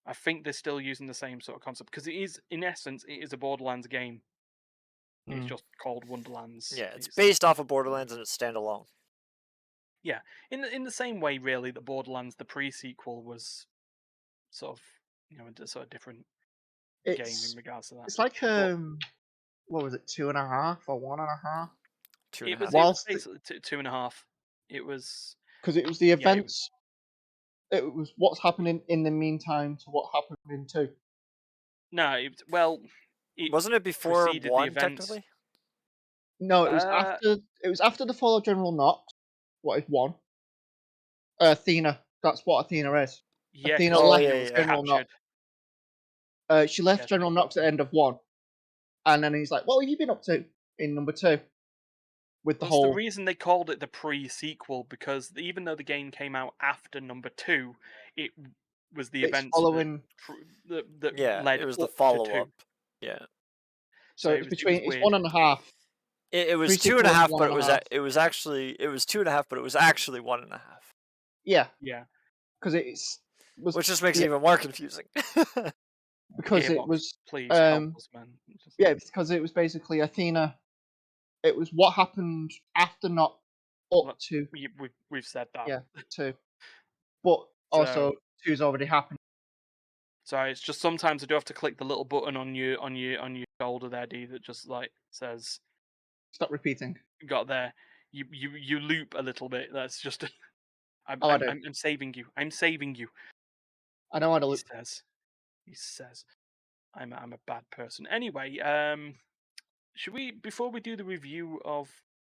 I think they're still using the same sort of concept because it is, in essence, it is a Borderlands game. It's Mm. just called Wonderlands. Yeah, it's based off of Borderlands and it's standalone. Yeah, in the same way, really, that Borderlands the pre-sequel was sort of a sort of different game in regards to that. It's like But what was it, 2.5 or 1.5? 2.5. it was Whilst basically 2.5. It was because it was the yeah, events. It was what's happening in the meantime to what happened in 2. no, it Wasn't it before preceded the 1 events. technically? No, it was Uh, after. It was after the fall of General Knox. What is 1? Athena. That's what Athena is. yeah, Athena because Oh, left yeah, Athena was yeah. General Knox. captured. She left Yes, General Knox at the end of 1, and then he's like, "What have you been up to in number 2?" With the That's the whole, reason they called it the pre-sequel, because even though the game came out after number 2, it was the it's events following. that Yeah, led it was the up to 2. follow-up. Yeah. So So it's it was between. It's weird. 1.5. It was Pre-sequel is 2.5, but 1.5. it was actually 2.5, but it was actually 1.5. Yeah, Yeah, because it's was Which just makes it the even more confusing. because it Gearbox, was please help us, man. yeah, because it was basically Athena. It was what happened after not up Well, to we've said that. yeah 2, but also So 2's already happened. sorry, it's just sometimes I do have to click the little button on your shoulder there, D, that just like says Stop repeating. got there. You loop a little bit. That's just I'm Oh, I I'm do. I'm, I'm saving you. I'm saving you. I know how to He loop. says. He says. I'm a bad person. Anyway, should we, before we do the review of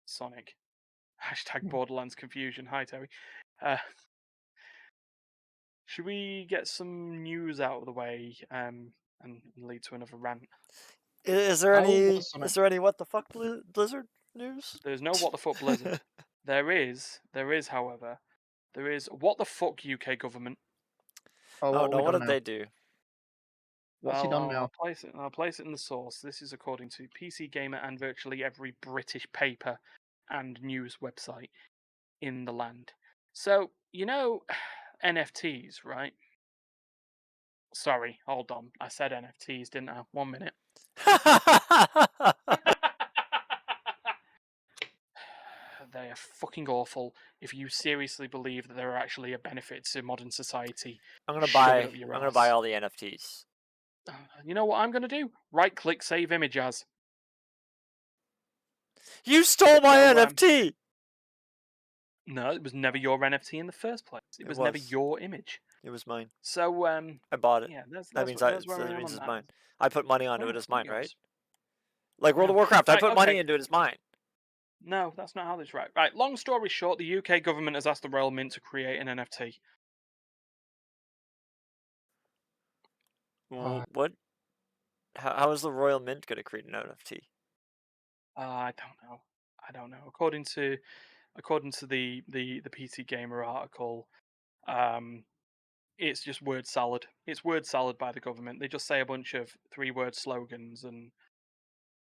Sonic, hashtag Borderlands confusion. Hi Terry. Uh, should we get some news out of the way and lead to another rant? Is How was Sonic? there any what the fuck Blizzard news? There's no what the fuck Blizzard. There is, however, there is what the fuck UK government. Oh, Oh what have no, we what done did now? they do? What's he done I'll now? place it. I'll place it in the source. This is according to PC Gamer and virtually every British paper and news website in the land. So NFTs, right? Sorry, hold on. I said NFTs, didn't I? 1 minute. They are fucking awful. If you seriously believe that there are actually a benefit to modern society, shove it up your I'm gonna ass. buy all the NFTs. You know what I'm gonna do? Right click, save image as. You stole my So, NFT. No, it was never your NFT in the first place. It was never was. your image. It was mine. So I bought it. yeah, That means that's where I that am means on it's that. mine. I put money onto it Well, as not mine, right? yours. Like World No. of Warcraft, I Right, put okay. money into it as mine. No, that's not how this right. Right, long story short, the UK government has asked the Royal Mint to create an NFT. What? How is the Royal Mint gonna create an NFT? I don't know. I don't know. According to the PC Gamer article, um, it's just word salad. It's word salad by the government. They just say a bunch of 3-word slogans and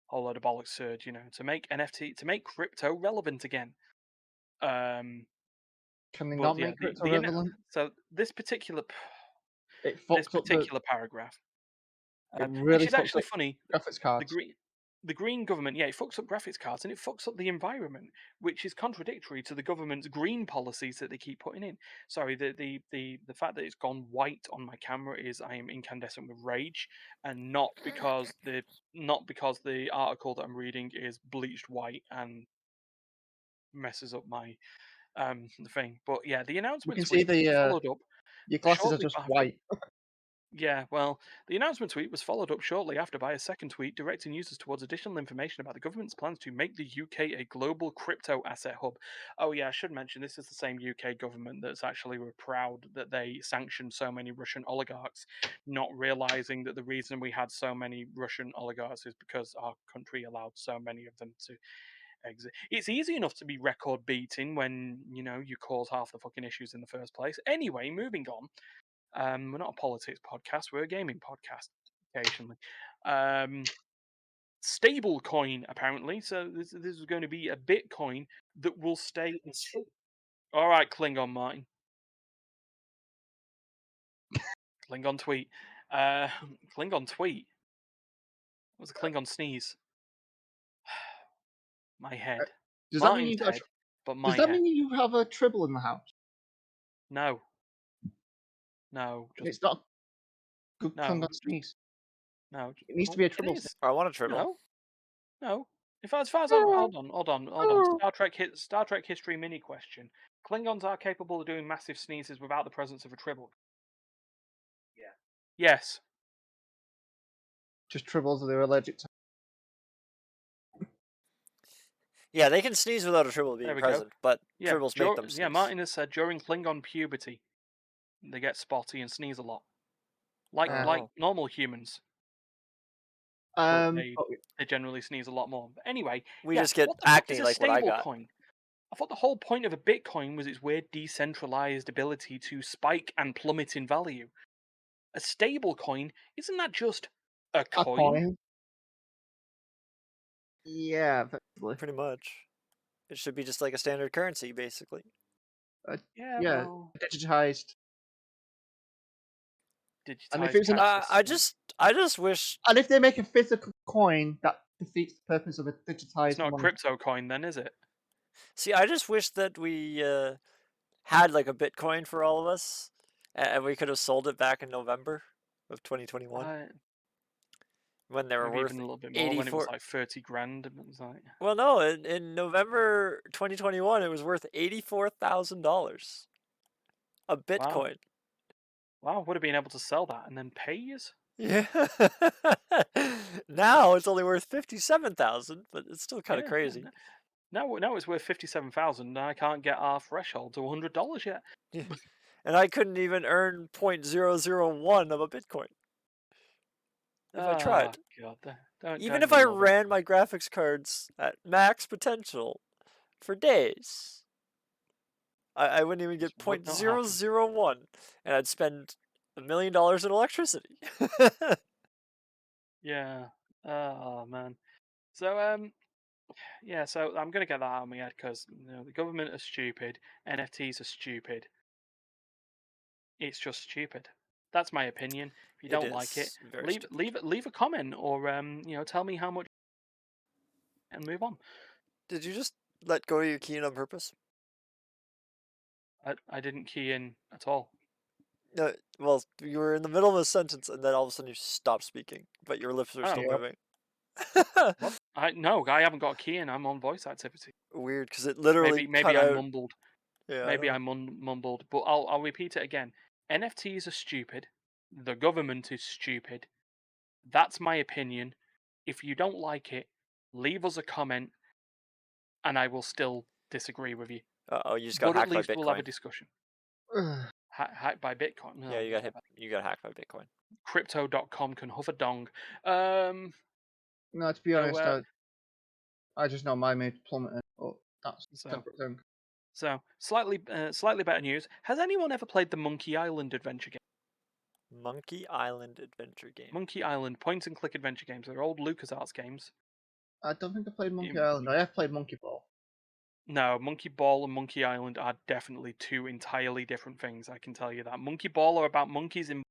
a whole load of bollocks surge, to make NFT, to make crypto relevant again. Can they But not yeah, make crypto relevant? so this particular It fucks up the. paragraph, It which really is fucks actually up funny. graphics The cards. green the green government, yeah, it fucks up graphics cards and it fucks up the environment, which is contradictory to the government's green policies that they keep putting in. Sorry, the fact that it's gone white on my camera is I am incandescent with rage, and not because the article that I'm reading is bleached white and messes up my the thing. But yeah, the We announcement can see tweet was the followed up your glasses are shortly just after. white. Yeah, well, the announcement tweet was followed up shortly after by a second tweet directing users towards additional information about the government's plans to make the UK a global crypto asset hub. Oh, yeah, I should mention this is the same UK government that's actually were proud that they sanctioned so many Russian oligarchs, not realizing that the reason we had so many Russian oligarchs is because our country allowed so many of them to exit. It's easy enough to be record beating when, you cause half the fucking issues in the first place. Anyway, moving on. We're not a politics podcast. We're a gaming podcast occasionally. Stable coin apparently. So this is going to be a Bitcoin that will stay. All right, Klingon Martin. Klingon tweet. Uh, Klingon tweet. What was a Klingon sneeze? My head. Does that mean Martin's you got? head, but Does my that head. mean you have a tribble in the house? No. No. Just It's not a good no. Klingon sneeze. No. It needs to Well, be a it tribble. is. I want a triple. No. No. As far as I'm, hold on. Star Trek history mini question. Klingons are capable of doing massive sneezes without the presence of a tribble. Yeah. Yes. Just tribbles they're allergic to. Yeah, they can sneeze without a triple There being we go. present, but Yeah. triples make them sneeze. Martin has said during Klingon puberty, they get spotty and sneeze a lot, like Oh. normal humans, but Um, they generally sneeze a lot more. But anyway, We yeah. just get What the fuck is acne a like what I stable got. coin? I thought the whole point of a Bitcoin was its weird decentralized ability to spike and plummet in value. A stable coin, isn't that just a a coin? coin. Yeah, effectively. Pretty much. It should be just like a standard currency, basically. Yeah, Yeah, well, digitized. And if digitized it was an, cashless. I just wish. and if they make a physical coin, that defeats the purpose of a It's digitized not a money. crypto coin, then, is it? See, I just wish that we had like a Bitcoin for all of us, and we could have sold it back in November of 2021 when they were Maybe worth even a little bit more when it 84. was like 30 grand. It was like, Well, no, in November 2021, it was worth $84,000. A Bitcoin. wow, would have been able to sell that and then pay you. Yeah. Now it's only worth 57,000, but it's still kind of crazy. Now it's worth 57,000, and I can't get our threshold to $100 yet. Yeah. And I couldn't even earn 0.001 of a Bitcoin if I tried. God, don't Even if I bother. ran my graphics cards at max potential for days, I wouldn't even get This would not happen. 0.001, and I'd spend $1 million in electricity. Yeah. Oh man. So yeah. So I'm gonna get that out of my head because the government are stupid. NFTs are stupid. It's just stupid. That's my opinion. If you It don't like it, is very stupid. leave a comment or tell me how much and move on. Did you just let go of your key on purpose? I didn't key in at all. Well, you were in the middle of a sentence and then all of a sudden you stopped speaking, but your lips are still Oh. moving. What? I haven't got a key in. I'm on voice activity. Weird, because it literally Maybe cut I out. mumbled. Yeah, Maybe I I mumbled, but I'll repeat it again. NFTs are stupid. The government is stupid. That's my opinion. If you don't like it, leave us a comment, and I will still disagree with you. Uh-oh, you just got But at hacked by least we'll have a Bitcoin. discussion. Hacked by Bitcoin. Yeah, you got hacked by Bitcoin. Crypto.com can huff a dong. Um, No, to be honest, I just know my mate plummeted, but that's a separate thing. So slightly better news. Has anyone ever played the Monkey Island adventure game? Monkey Island adventure game. Monkey Island point and click adventure games. They're old LucasArts games. I don't think I played Monkey Island. I have played Monkey Ball. No, Monkey Ball and Monkey Island are definitely two entirely different things. I can tell you that. Monkey Ball are about monkeys in.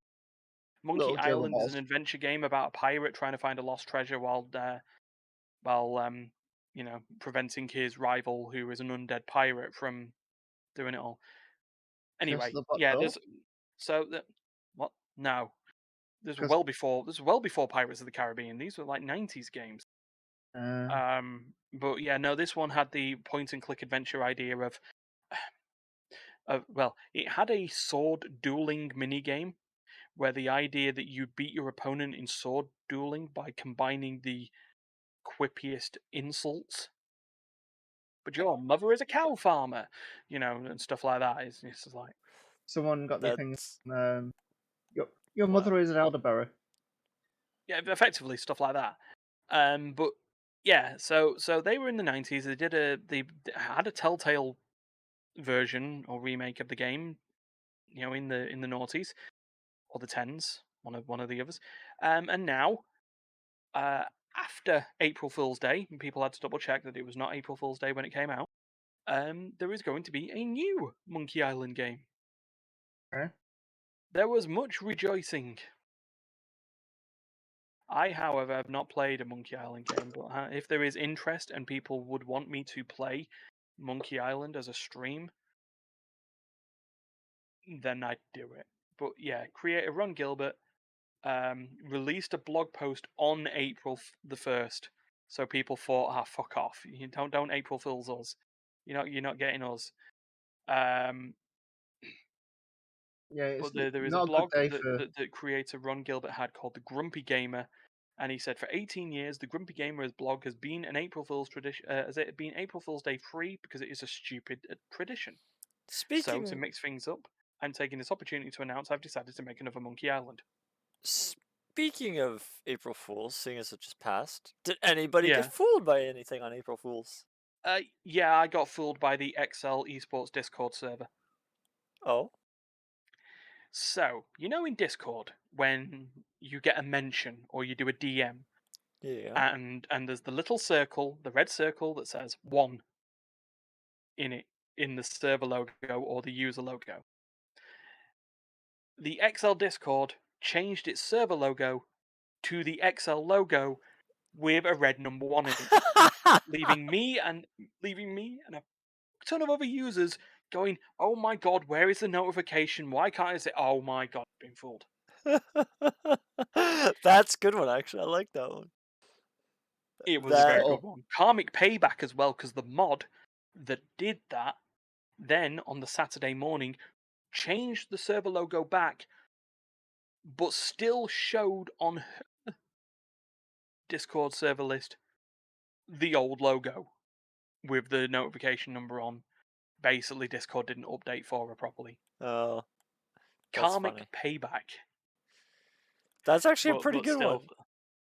Monkey Little Jailer Island is balls. an adventure game about a pirate trying to find a lost treasure while while preventing his rival, who is an undead pirate, from doing it all. Curse of Anyway, the Black yeah, Pearl. there's so that what? No, Because this was well before Pirates of the Caribbean. These were like '90s games. But yeah, no, this one had the point and click adventure idea of well, it had a sword dueling mini game where the idea that you beat your opponent in sword dueling by combining the quippiest insults. But your mother is a cow farmer, and stuff like that. It's just like, someone got the thing. That's Your well, mother is an elderberry. yeah, effectively stuff like that. But yeah, so they were in the '90s. They had a Telltale version or remake of the game, in the noughties or the tens, one of the others. And now, uh, after April Fool's Day, and people had to double check that it was not April Fool's Day when it came out. There is going to be a new Monkey Island game. Okay. There was much rejoicing. I, however, have not played a Monkey Island game, but if there is interest and people would want me to play Monkey Island as a stream, then I'd do it. But yeah, creator Ron Gilbert released a blog post on the 1st, so people thought, fuck off! You don't April Fools us. You're not getting us. Yeah, it's But there is a not a good blog day that, for. that creator Ron Gilbert had called The Grumpy Gamer, and he said for 18 years, The Grumpy Gamer's blog has been an April Fool's tradition. Has it been April Fool's Day free because it is a stupid tradition. So to speaking mix things up, I'm taking this opportunity to announce I've decided to make another Monkey Island. speaking of April Fools, seeing as it just passed, did anybody get Yeah. fooled by anything on April Fools? Yeah, I got fooled by the XL Esports Discord server. Oh, So, in Discord, when you get a mention or you do a DM, yeah. and there's the little circle, the red circle that says 1 in it, in the server logo or the user logo. The XL Discord changed its server logo to the XL logo with a red number 1 in it, leaving me and a ton of other users going, "Oh my god, where is the notification? Why can't I say, oh my god, I've been fooled." That's a good one, actually. I like that one. It was a very That good one. Karmic payback as well, because the mod that did that then on the Saturday morning changed the server logo back, but still showed on her Discord server list the old logo with the notification number on. Basically, Discord didn't update for her properly. oh, that's Karmic funny. payback, That's actually a pretty but good one.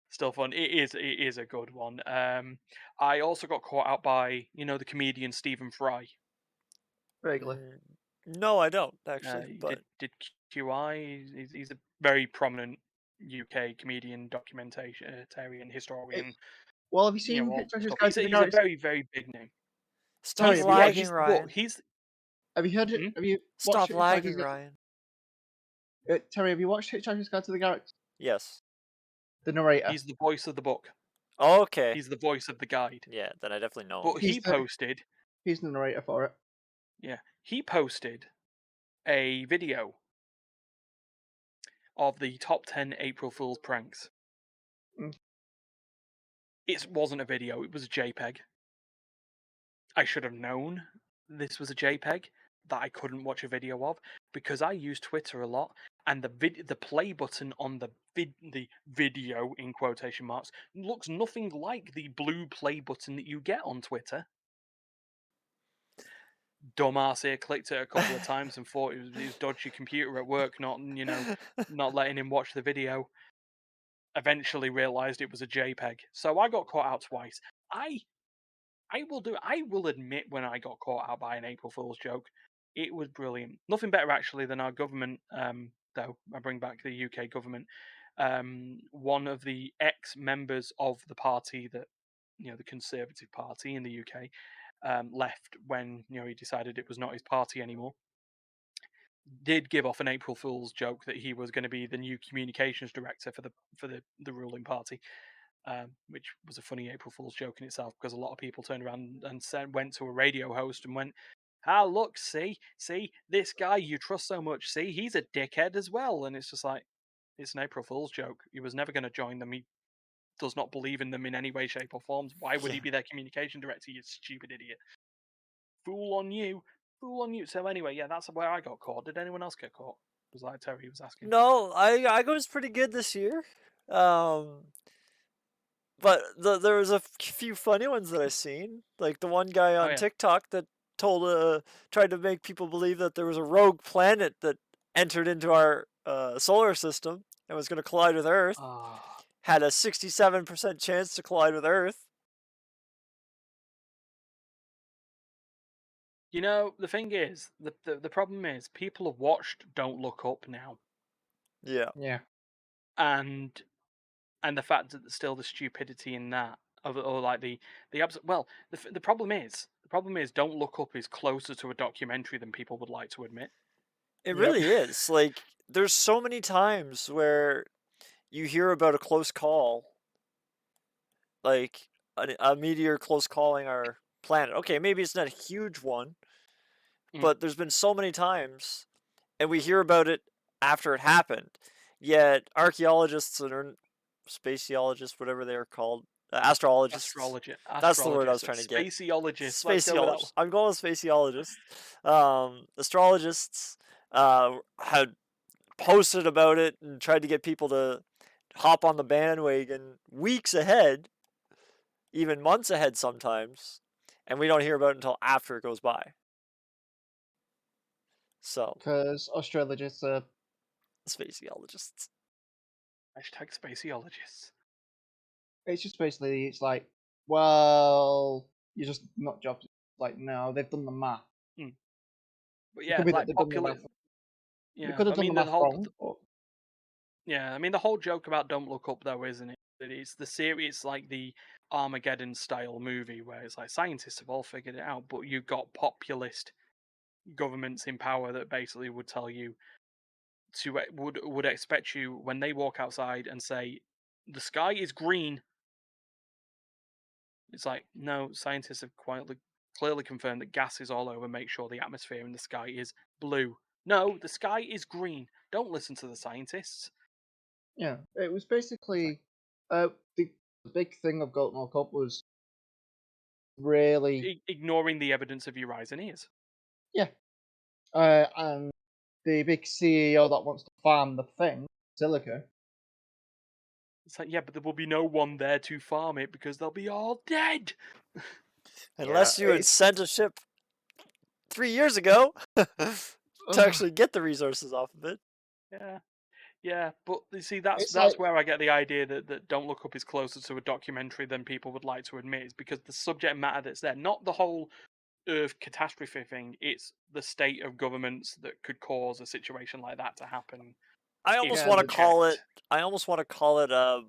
still fun. It is a good one. I also got caught out by the comedian Stephen Fry. Vaguely. No, I don't actually. But Did QI? He's a very prominent UK comedian, documentarian, historian. Well, have you seen All Hitchhiker's stuff. Guide to the He's a Galaxy? very very big name. stop Terry, He's have you yeah watched? lagging, he's but Ryan. he's Have you heard it? hmm? Have you watched Stop Hitchhiker's lagging, Guide? Ryan. Terry, have you watched Hitchhiker's Guide to the Galaxy? Yes. The narrator. He's the voice of the book. Okay. He's the voice of the guide. Yeah, then I definitely know him. But he posted He's the narrator for it. he posted a video of the top 10 April Fool's pranks. Mm. It wasn't a video, it was a JPEG. I should have known this was a JPEG that I couldn't watch a video of because I use Twitter a lot, and the play button on the video in quotation marks looks nothing like the blue play button that you get on Twitter. Dumbass here clicked it a couple of times and thought it was his dodgy computer at work not letting him watch the video. Eventually realized it was a JPEG, so I got caught out twice. I will admit when I got caught out by an April Fool's joke, it was brilliant. Nothing better actually than our government. Though I bring back the UK government. One of the ex-members of the party that the Conservative Party in the UK, left when he decided it was not his party anymore. Did give off an April Fool's joke that he was going to be the new communications director for the ruling party. which was a funny April Fool's joke in itself because a lot of people turned around and went to a radio host and went, "Ah, look, see, this guy you trust so much, see, he's a dickhead as well." And it's just like, it's an April Fool's joke. He was never going to join them. He does not believe in them in any way, shape, or form. Why would he Yeah. be their communication director? You stupid idiot. Fool on you. Fool on you. So anyway, yeah, that's where I got caught. Did anyone else get caught? Was like Terry was asking. No, I was pretty good this year. But there was a few funny ones that I seen. Like the one guy Oh on yeah. TikTok that tried to make people believe that there was a rogue planet that entered into our solar system and was going to collide with Earth. Ah. Had a 67% chance to collide with Earth. You know, the thing is, the problem is, people have watched Don't Look Up now, Yeah. Yeah. and the fact that there's still the stupidity in that, or like the well, the problem is, Don't Look Up is closer to a documentary than people would like to admit. It Yep. really is. Like there's so many times where you hear about a close call, like a meteor close calling our planet. Okay, maybe it's not a huge one, Mm. but there's been so many times, and we hear about it after it happened. Yet archaeologists and spaceologists, whatever they are called, astrologists. That's the word I was Astrologists, trying to get. spaceologists. Let's go with that one. Spaceologists. I'm going with spaceologists. Astrologists had posted about it and tried to get people to hop on the bandwagon weeks ahead, even months ahead sometimes, and we don't hear about it until after it goes by. So, Because astrologists are spaceologists. Hashtag spaceologists. it's just basically it's like, well, you're just not jobs. Like, no, they've done the math. Mm. But It yeah, could be that like they've done the popular. math. They Yeah, could I have done mean the the math whole. wrong, but Yeah, I mean the whole joke about Don't Look Up, though, isn't it? That it's the series, like the Armageddon style movie where it's like scientists have all figured it out, but you've got populist governments in power that basically would tell you to would expect you when they walk outside and say the sky is green. It's like, no, scientists have clearly confirmed that gas is all over. Make sure the atmosphere in the sky is blue. No, the sky is green. Don't listen to the scientists. yeah, it was It's like basically the big thing of Golden World Cup was really ignoring the evidence of your eyes and ears. yeah, and the big CEO that wants to farm the thing, Silica. It's like, yeah, but there will be no one there to farm it because they'll be all dead. Yeah, Unless you had sent a ship 3 years ago to ugh, actually get the resources off of it. Yeah, yeah, but you see, that's it's like where I get the idea that Don't Look Up is closer to a documentary than people would like to admit. Is because the subject matter that's there, not the whole Earth catastrophe thing. It's the state of governments that could cause a situation like that to happen I if almost yeah, want to the call it. checked. I almost want to call it a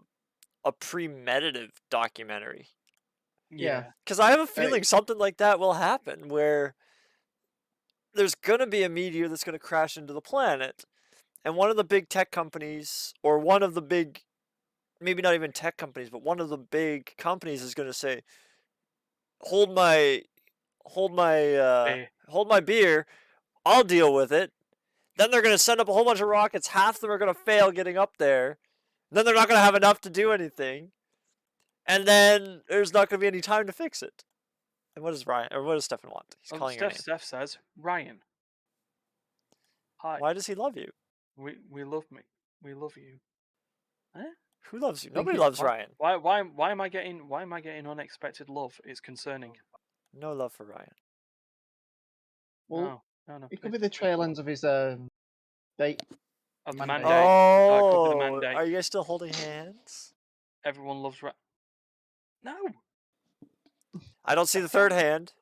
premeditative documentary. yeah, Yeah, Because I have a uh, feeling something like that will happen where there's going to be a meteor that's going to crash into the planet. And one of the big tech companies, or one of the big, maybe not even tech companies, but one of the big companies is going to say, hold my, hold my, eh, hold my beer. I'll deal with it. Then they're going to send up a whole bunch of rockets. Half of them are going to fail getting up there. Then they're not going to have enough to do anything. And then there's not going to be any time to fix it. And what does Ryan, or what does Stefan want? He's oh, calling your name. Steph says, Ryan, hi, Why does he love you? we love me, we love you. Eh? Who loves you? I think Nobody it, loves Ryan. Why am I getting unexpected love? It's concerning. No love for Ryan. well, No, it could please, be the please. trail ends of his date Of the mandate. mandate. It could be the Oh, mandate. are you guys still holding hands? Everyone loves No. I don't see the Don't. third hand.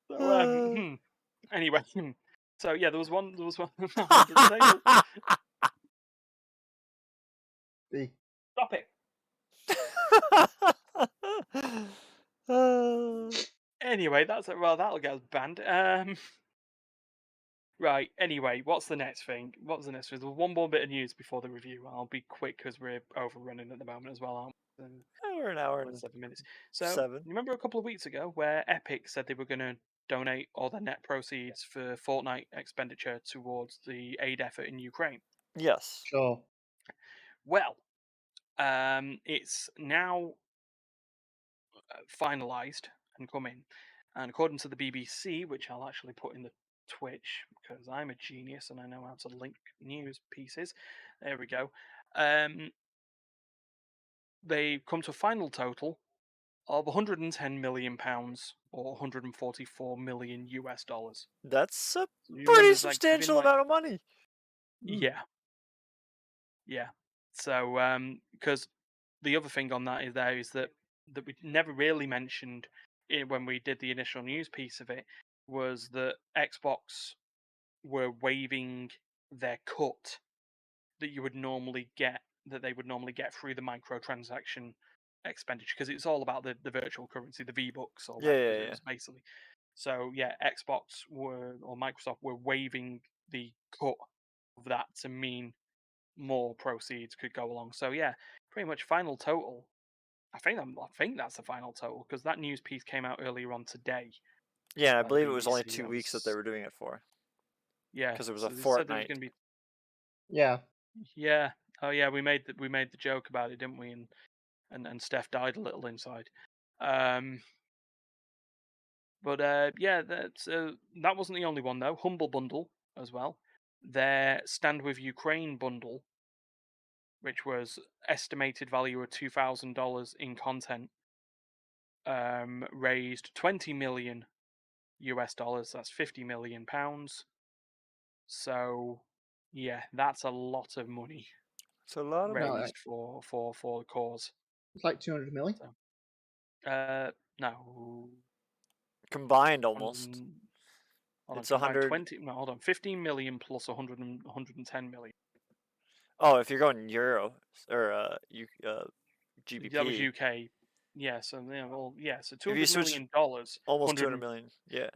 So anyway, so yeah, there was one behind the table. the Stop it. Anyway, that's it. Well, that'll get us banned. Right. Anyway, what's the next thing? What's the next thing? There's one more bit of news before the review. I'll be quick because we're overrunning at the moment as well, aren't we? We're an hour and 27 minutes. So, 7. you remember a couple of weeks ago where Epic said they were going to donate all their net proceeds for Fortnite expenditure towards the aid effort in Ukraine? Yes. Sure. Well, it's now finalised and come in. And according to the BBC, which I'll actually put in the Twitch because I'm a genius and I know how to link news pieces. There we go. They come to a final total of £110 million or 144 million US dollars. That's a You remember, pretty it's like they've been substantial like, amount of money. yeah, yeah. So, because the other thing on that is that we never really mentioned it when we did the initial news piece of it was that Xbox were waiving their cut that you would normally get that they would normally get through the microtransaction expenditure because it's all about the virtual currency, the V Bucks or Yeah, whatever yeah, it yeah. is basically. So yeah, Xbox were or Microsoft were waiving the cut of that to mean more proceeds could go along. So yeah, pretty much final total. I think that's the final total because that news piece came out earlier on today Yeah, and I by the believe it was only BBC. 2 That weeks that they was were doing it for. yeah. Because it was a So they said there was fortnight. going to be Yeah. yeah. Oh yeah, we made the joke about it, didn't we? And Steph died a little inside. Um, but yeah, that wasn't the only one though. Humble Bundle as well. Their Stand with Ukraine bundle, which was estimated value of $2,000 in content, raised 20 million US dollars. That's 50 million pounds. So yeah, that's a lot of money It's a lot of No, money. raised for the cause. it's like 200 million. So no, Combined almost. 100, hold on, It's combined 100. 20. No, hold on, 15 million plus 100 110 million. Oh, if you're going euro or That was GBP. UK. Yeah, so yeah, well, yeah, so two If you hundred switch million dollars, almost 200 hundred million. Yeah.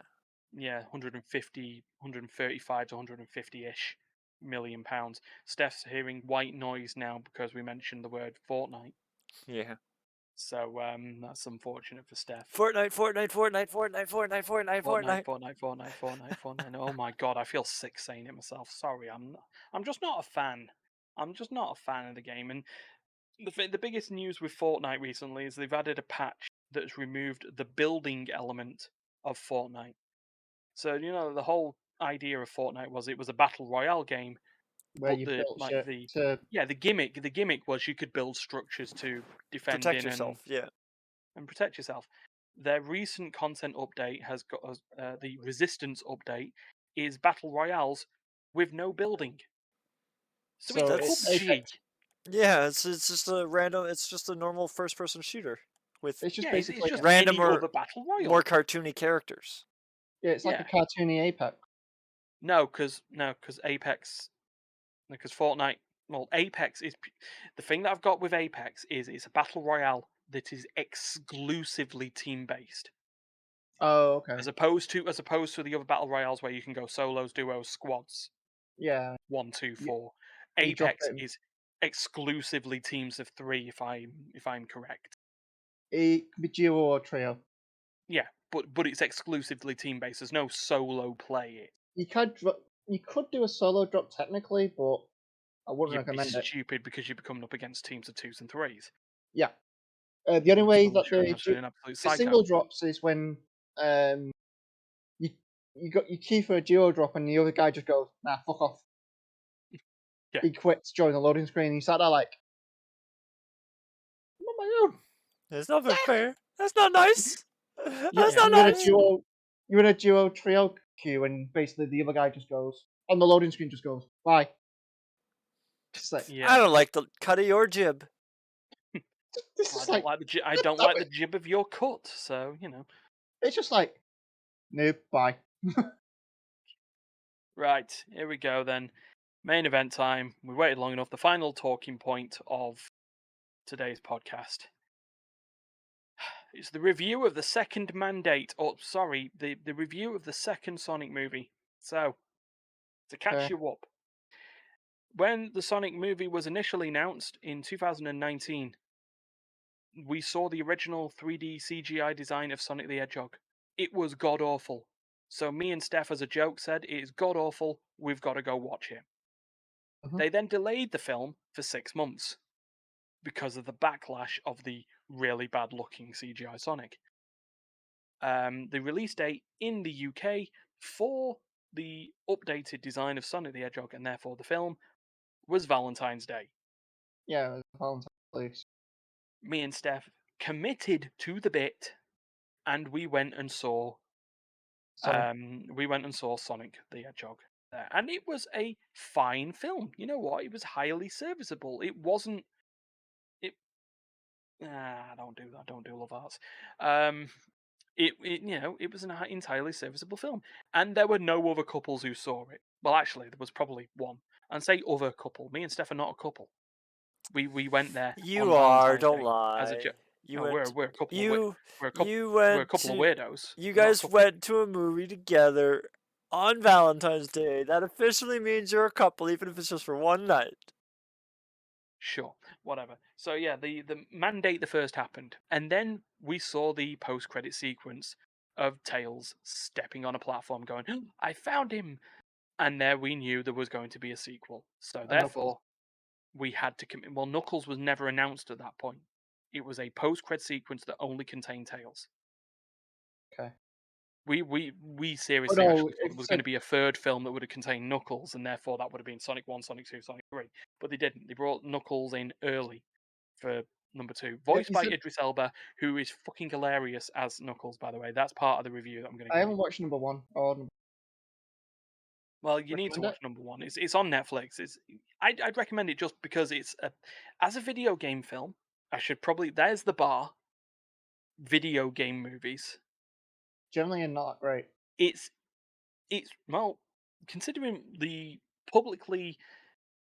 yeah, 150, 135 to 150-ish million pounds. Steph's hearing white noise now because we mentioned the word Fortnite. Yeah. So that's unfortunate for Steph. Fortnite, Fortnite, Fortnite, Fortnite, Fortnite, Fortnite, Fortnite, Fortnite. Fortnite, Fortnite, Fortnite, Fortnite. Oh my god, I feel sick saying it myself. Sorry, I'm just not a fan. I'm just not a fan of the game. And the biggest news with Fortnite recently is they've added a patch that's removed the building element of Fortnite. So you know the whole idea of Fortnite was it was a battle royale game, Where but you built shit the to yeah the gimmick was you could build structures to defend Protect in yourself. Yeah. and protect yourself. Their recent content update has got the Resistance update is battle royales with no building. So it's so it's That's PUBG. Apex. yeah. It's just a random. It's just a normal first-person shooter with It's just Yeah, it's basically just random any or other battle more royal. cartoony characters. yeah, it's like a Yeah, cartoony Apex. no, because Apex, because Fortnite. Well, Apex is the thing that I've got with Apex is it's a battle royale that is exclusively team based, Oh, okay. as opposed to the other battle royales where you can go solos, duos, squads, Yeah, 1, 2, you, 4. you drop Apex it. is exclusively teams of 3, if I'm correct. It could be duo or trio. Yeah, but it's exclusively team based. There's no solo play. You could do a solo drop technically, but I wouldn't You'd be recommend it. stupid because you're coming up against teams of 2s and 3s. Yeah. The only You'd be way that showing absolutely an absolute the psycho. single drops is when um you you key for a duo drop and the other guy just goes, nah, fuck off. Yeah, He quits during the loading screen. And you sat there like, I'm on my own. It's not very fair. That's not nice. You That's yeah. not you're in a nice. duo trio queue and basically the other guy just goes on the loading screen just goes bye. It's like I Yeah. don't like the cut of your jib. this I is don't like like I don't stop like the it. jib of your cut. So It's just like nope, bye. Right, here we go then. Main event time. We waited long enough. The final talking point of today's podcast. It's the review of the second Mandate, or sorry, the review of the second Sonic movie. So, To catch Okay. you up, when the Sonic movie was initially announced in 2019, we saw the original 3D CGI design of Sonic the Hedgehog. It was god awful. So me and Steph, as a joke, said it is god awful. We've got to go watch it. Mhm. They then delayed the film for 6 months because of the backlash of the really bad looking CGI Sonic. The release date in the UK for the updated design of Sonic the Hedgehog and therefore the film was Valentine's Day. Yeah, it was Valentine's Day. Me and Steph committed to the bit, and we went and saw Sonic. Sonic the Hedgehog there, and it was a fine film. You know what? It was highly serviceable. It wasn't. It. Don't do that. Don't do Love Arts. Um, it was an entirely serviceable film, and there were no other couples who saw it. Well, actually, there was probably one. And say other couple. Me and Steph are not a couple. We went there You on are, Valentine's don't Day as a lie. joke. You No, went. we're a couple of You we're a couple you we're a went couple of to. weirdos. You We're not a guys couple. went to a movie together on Valentine's Day. That officially means you're a couple, even if it's just for one night. Sure, whatever. So yeah, the mandate the first happened, and then we saw the post credit sequence of Tails stepping on a platform, going, "I found him," and there we knew there was going to be a sequel. So And Knuckles. therefore, we had to commit. Well, Knuckles was never announced at that point. It was a post credit sequence that only contained Tails. Okay. We Oh seriously no, actually thought it there was going to said be a third film that would have contained Knuckles, and therefore that would have been Sonic 1, Sonic 2, Sonic 3. But they didn't. They brought Knuckles in early for number 2, yeah, voiced he by said Idris Elba, who is fucking hilarious as Knuckles, by the way. That's part of the review that I'm going to I give you. haven't watched number one. Or Well, you need to recommend it. watch number 1. It's on Netflix. I'd recommend it just because as a video game film. I should probably there's the bar. Video game movies. Generally, not that great. It's well, considering the publicly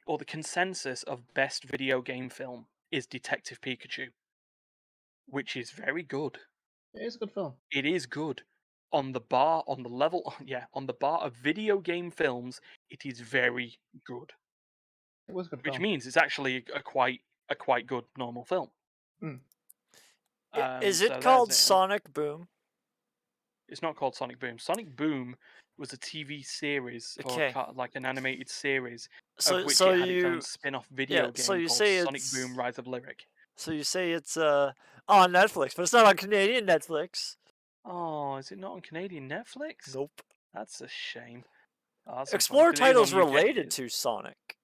or the consensus of best video game film is Detective Pikachu, which is very good. It is a good film. It is good. On the bar, on the level, yeah, on the bar of video game films, it is very good. It was a good Which film. means it's actually a quite good normal film. Mm. Is So it there's called it. And Sonic Boom? it's not called Sonic Boom. Sonic Boom was a TV series or Okay. like an animated series of So which so it had its own you spin-off yeah, video so game you called say Sonic Boom: it's Rise of Lyric. so you say it's on Netflix, but it's not on Canadian Netflix. Oh, is it not on Canadian Netflix? Nope. That's a shame. Oh, that's unfortunate Explore because it is on titles UK. related to Sonic.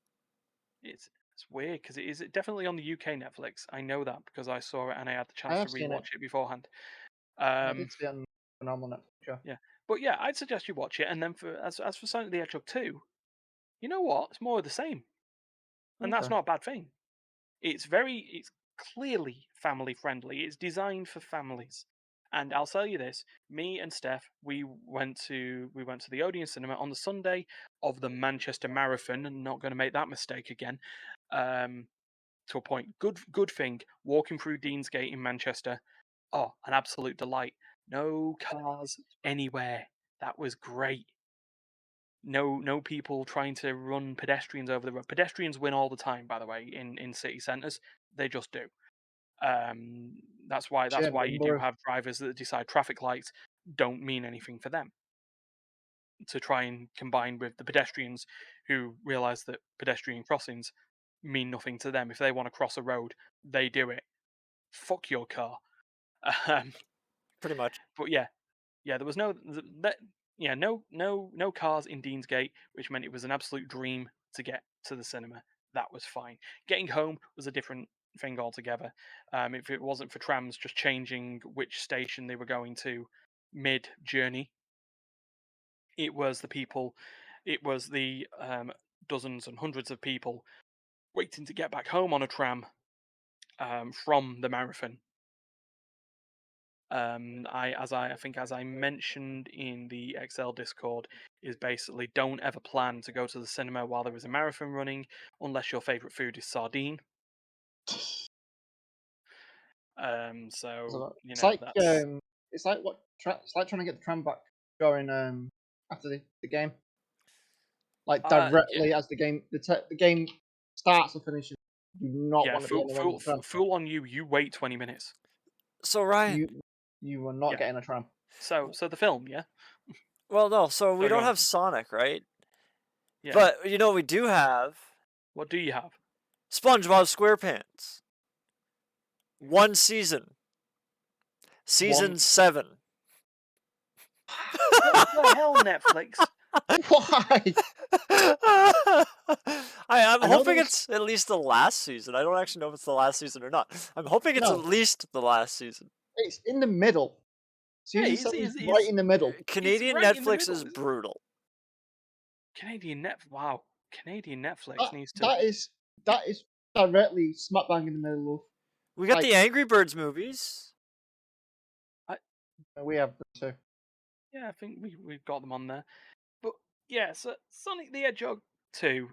It's weird because it is definitely on the UK Netflix. I know that because I saw it and I had the I chance to have seen it. rewatch it beforehand. I Um, did see it on the normal Netflix show. yeah, but yeah, I'd suggest you watch it. And then as for Sonic the Hedgehog 2, you know what? It's more of the same, and that's Okay. not a bad thing. It's clearly family friendly. It's designed for families. And I'll tell you this, me and Steph, we went to the Odeon Cinema on the Sunday of the Manchester Marathon, and not going to make that mistake again. Um, to a point. Good thing. Walking through Deansgate in Manchester. Oh, an absolute delight. No cars anywhere. That was great. No people trying to run pedestrians over the road. Pedestrians win all the time, by the way, in city centres. They just do. That's why Sheer you do number of have drivers that decide traffic lights don't mean anything for them, to try and combine with the pedestrians who realise that pedestrian crossings mean nothing to them. If they want to cross a road, they do it. Fuck your car. Um, Pretty much. but yeah, there was no cars in Deansgate, which meant it was an absolute dream to get to the cinema. That was fine. Getting home was a different thing altogether. If it wasn't for trams just changing which station they were going to mid journey, it was the people, it was the dozens and hundreds of people waiting to get back home on a tram from the marathon. As I mentioned in the XL Discord, is basically don't ever plan to go to the cinema while there is a marathon running, unless your favorite food is sardine. So It's like that's it's like what it's like trying to get the tram back going after the game. Like Yeah. directly as the game starts and finishes. You do not Yeah, want to be anywhere near the tram. fool on you. You wait 20 minutes. So Ryan, You are not Yeah. getting a tram. So the film, yeah, well, no, so we Sorry, go don't on. have Sonic, right? Yeah. But you know what we do have? What do you have? SpongeBob SquarePants. One season. Season One. 7. What the hell, Netflix? Why? I'm I know hoping there's it's at least the last season. I don't actually know if it's the last season or not. I'm hoping it's at no. least the last season. It's in the middle. Yeah, Season 7 is right in the middle. Canadian right in the Netflix middle. is brutal. Wow, Canadian Netflix That needs to. that is directly smack bang in the middle of We got like the Angry Birds movies. we have them too. Yeah, I think we've got them on there. But yeah, so Sonic the Hedgehog 2,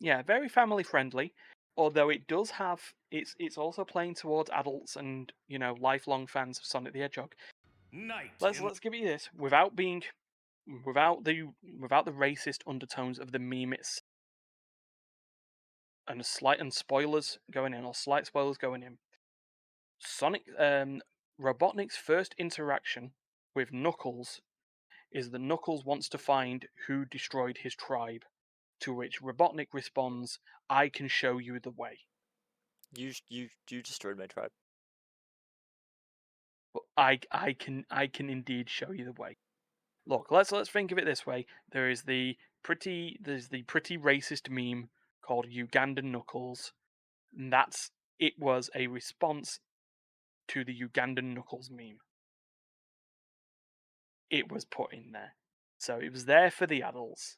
yeah, very family friendly. Although it does have, it's also playing towards adults and lifelong fans of Sonic the Hedgehog. Let's give you this without the racist undertones of the meme and spoilers going in, or slight spoilers going in. Sonic Robotnik's first interaction with Knuckles is that Knuckles wants to find who destroyed his tribe, to which Robotnik responds, "I can show you the way." You destroyed my tribe. But I can indeed show you the way. Look, let's think of it this way. There's the pretty racist meme called Ugandan Knuckles, and it was a response to the Ugandan Knuckles meme. It was put in there. So it was there for the adults.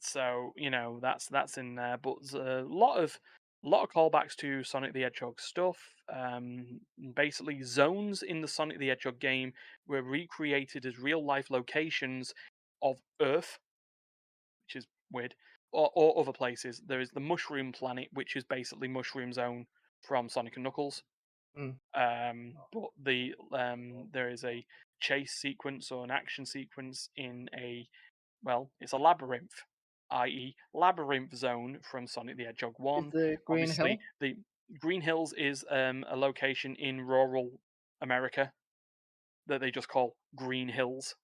So that's in there, but there's a lot of callbacks to Sonic the Hedgehog stuff. Basically, zones in the Sonic the Hedgehog game were recreated as real life locations of Earth, which is weird, or other places. There is the Mushroom Planet, which is basically Mushroom Zone from Sonic and Knuckles. Mm. But there is a chase sequence or an action sequence in it's a labyrinth, i.e., labyrinth zone from Sonic the Hedgehog Is 1. the Green Obviously, Hill? the Green Hills is a location in rural America that they just call Green Hills.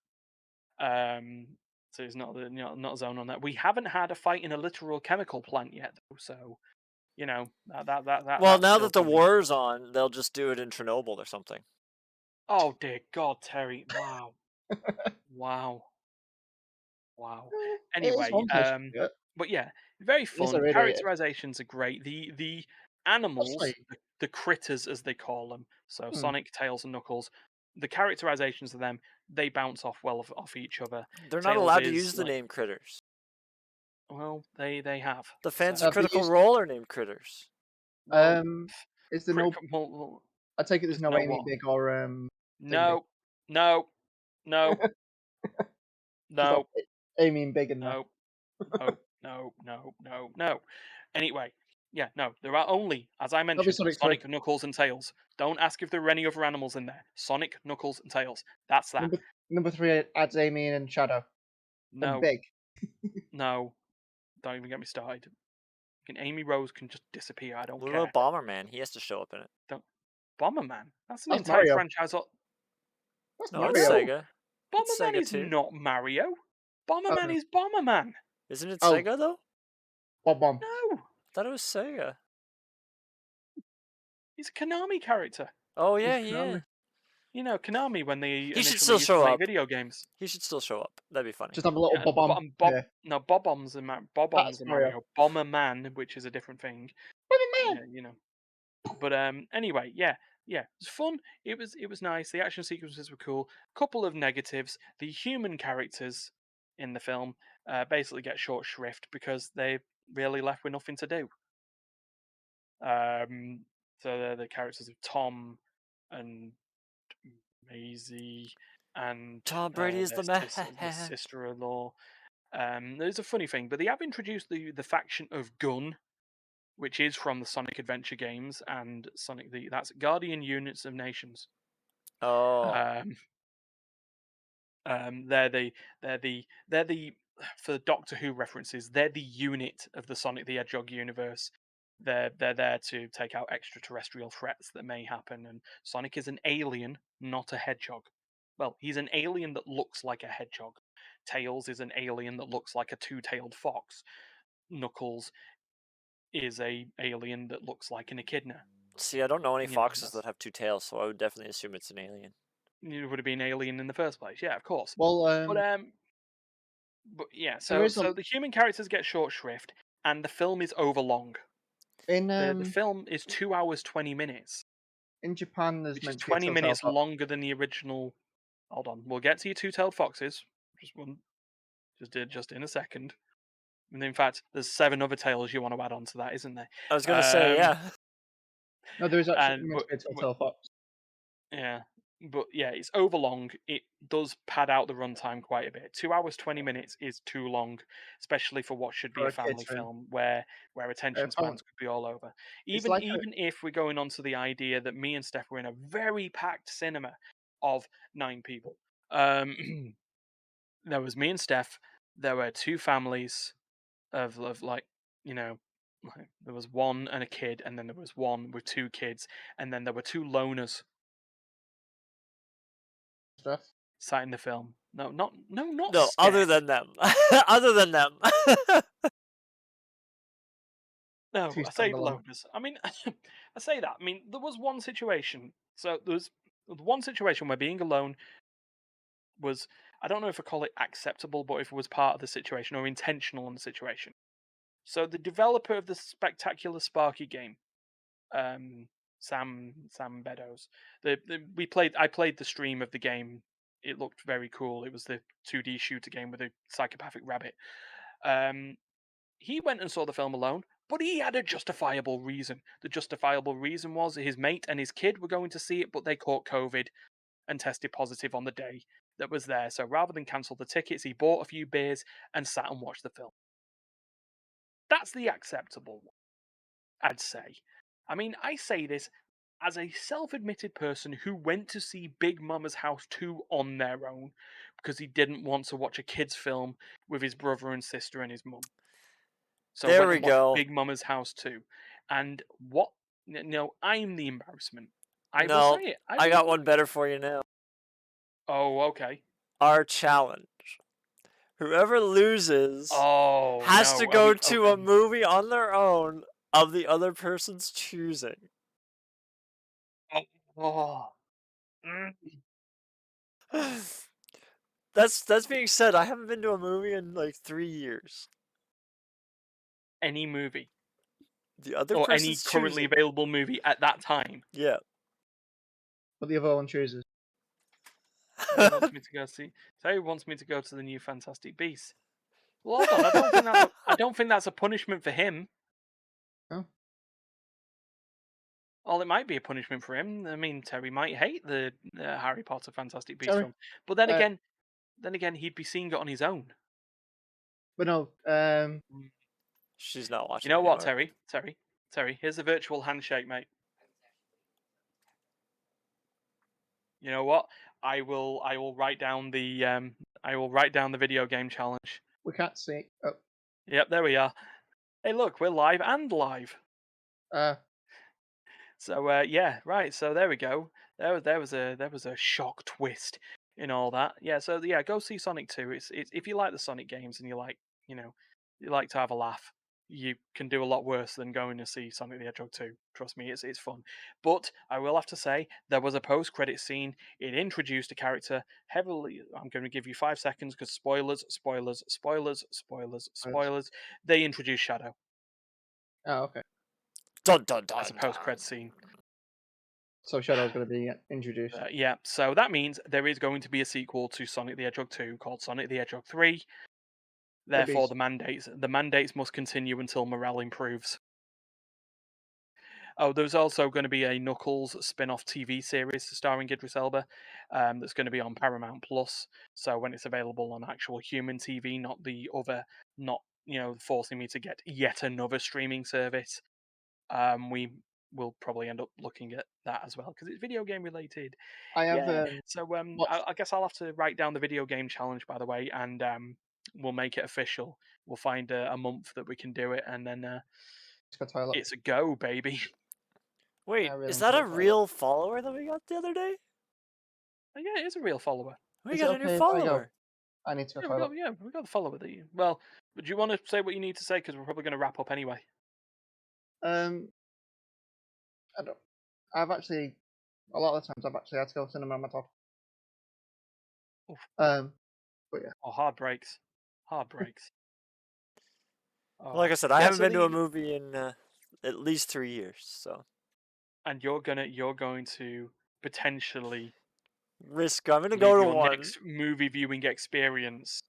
So it's not a zone on that. We haven't had a fight in a literal chemical plant yet, though. So Well, that's now still that the coming. war's on, they'll just do it in Chernobyl or something. Oh dear God, Terry! Wow, wow. It is Anyway, one place to do it. but yeah, very Yes, I fun. read it. Characterizations are great. The Actually, animals, the critters as they call them, so hmm, Sonic, Tails, and Knuckles. The characterizations of them, they bounce off well off each other. They're not Tails allowed to is use the like, name critters. well, they have. The So fans of they Critical used Role are named critters. well, is there no? well, I take it there's there's no no Amy what? Big or Thing Big. No, no, no, She's not no. Amy and Big in there. No, no, no, no, no, no. Anyway, yeah, no, there are only, as I That'll be mentioned, Sonic 3. Sonic, Knuckles, and Tails. Don't ask if there are any other animals in there. Sonic, Knuckles, and Tails. That's that. Number 3 adds Amy and Shadow and No, Big. no, don't even get me started. Amy Rose can just disappear. I don't What care. about Bomberman? He has to show up in it. Don't. Bomberman. That's an That's entire Mario. franchise. That's No, it's Mario. No, Sega. It's Bomberman Sega is too. not Mario. Bomberman Oh, is Bomberman. Isn't it oh, Sega though? Bob Bomb. No, I thought it was Sega. he's a Konami character. Oh He's yeah, he is. Konami. You know, Konami when they He should initially still used to show make up. video games. He should still show up. That'd be funny. Just have a little Yeah, Bob Bomb. Bob. Yeah, No, Bob-omb's that's a Mario. Mario. Bomberman, which is a different thing. Bomberman. Yeah. But anyway, yeah, it was fun. It was nice. The action sequences were cool. Couple of negatives: the human characters in the film basically get short shrift because they really left with nothing to do. So they're the characters of Tom and Maisie and Tom Brady is the man. their sister-in-law. There's a funny thing, but they have introduced the faction of Gun, which is from the Sonic Adventure games and that's Guardian Units of Nations. Oh, Um, they're the for Doctor Who references, they're the unit of the Sonic the Hedgehog universe. They're there to take out extraterrestrial threats that may happen, and Sonic is an alien, not a hedgehog. Well, he's an alien that looks like a hedgehog. Tails is an alien that looks like a two-tailed fox. Knuckles is a alien that looks like an echidna. See, I don't know any You know, foxes that's that have two tails, so I would definitely assume it's an alien. it would have been alien in the first place. Yeah, of course. Well, But yeah. there So is a so the human characters get short shrift, and the film is overlong. in The film is 2 hours 20 minutes, in Japan. There's which is meant to be a 20 minutes Telltale. longer than the original. Hold on, we'll get to your two-tailed foxes. Just one, just in a second. And in fact, there's 7 other tales you want to add on to that, isn't there? I was gonna say, yeah. No, there is actually And meant to be a Telltale Fox. yeah, but yeah, it's overlong. It does pad out the runtime quite a bit. 2 hours 20 minutes is too long, especially for what should be For a a family kids film. film where attention Apparently, spans could be all over. it's Even like a even if we're going on to the idea that me and Steph were in a very packed cinema of 9 people, um, there was me and Steph. There were 2 families of like you know. There was one and a kid, and then there was one with 2 kids, and then there were 2 loners stuff. sat in the film. No, not No, other Steph. than them. Other than them. No, Two I say standalone. loners. I mean, I say that. I mean, there was one situation. So there was one situation where being alone was, I don't know if I call it acceptable, but if it was part of the situation or intentional in the situation. So the developer of the spectacular Sparky game, um, Sam Beddoes, I played the stream of the game. It looked very cool. It was the 2D shooter game with a psychopathic rabbit. Um, he went and saw the film alone, but he had a justifiable reason. The justifiable reason was his mate and his kid were going to see it, but they caught COVID and tested positive on the day that was there. So rather than cancel the tickets, he bought a few beers and sat and watched the film. That's the acceptable one, I'd say. I mean, I say this as a self admitted person who went to see Big Mama's House 2 on their own because he didn't want to watch a kid's film with his brother and sister and his mum. So There went we and watched go. Big Mama's House too. And what? No, I'm the embarrassment. I will say No, it. I I will got say one it. better for you now. Oh, okay. Our challenge. Whoever loses Oh has to no. Are go we to a okay? movie on their own of the other person's choosing. Oh. Mm. That's being said, I haven't been to a movie in like 3 years. Any movie The other or any person's currently choosing. available movie at that time. Yeah. But the other one chooses. Terry wants me to go see. Terry wants me to go to the new Fantastic Beasts. Well, hold on. I don't think that's a punishment for him. Oh, Well, it might be a punishment for him. I mean, Terry might hate the Harry Potter Fantastic Beasts sorry. film, but then again, he'd be seeing it on his own. But no. Mm. She's not You watching know what, anymore. Terry? Here's a virtual handshake, mate. You know what? I will write down the video game challenge. We can't see. Oh. Yep, there we are. Hey, look, we're live and live. Uh. So yeah, right. So there we go. There was a shock twist in all that. Yeah. So yeah, go see Sonic 2. It's if you like the Sonic games and you know you like to have a laugh, you can do a lot worse than going to see Sonic the Hedgehog 2. Trust me, it's fun. But I will have to say there was a post credit scene. It introduced a character heavily. I'm going to give you 5 seconds because spoilers, spoilers, spoilers, spoilers, spoilers. They introduced Shadow Oh, okay. Dun dun as a dun post dun. cred scene. So Shadow's going to be introduced. Yeah, so that means there is going to be a sequel to Sonic the Hedgehog 2 called Sonic the Hedgehog 3. It'll be Therefore, the mandates must continue until morale improves. Oh, there's also going to be a Knuckles spin-off TV series starring Idris Elba that's going to be on Paramount Plus. So when it's available on actual human TV, not the other, not forcing me to get yet another streaming service, we will probably end up looking at that as well because it's video game related. I have Yeah. So watched. I guess I'll have to write down the video game challenge, by the way, and we'll make it official. We'll find a month that we can do it, and then Just go toilet. it's a go, baby. Wait, I really is need to that go a toilet. real follower that we got the other day? Oh, yeah, it is a real follower. We Is got it a new okay if I go? follower. I need to go Yeah, toilet. we got the follower that you. Well, do you want to say what you need to say? Because we're probably going to wrap up anyway. I don't. I've actually a lot of the times I've actually had to go to cinema my dog. Oof. But yeah. Oh, hard breaks. Hard breaks. Like I said, I Yeah, haven't so been to a the- movie in at least 3 years, so And you're going to potentially risk. I'm gonna leave go to your one. next movie viewing experience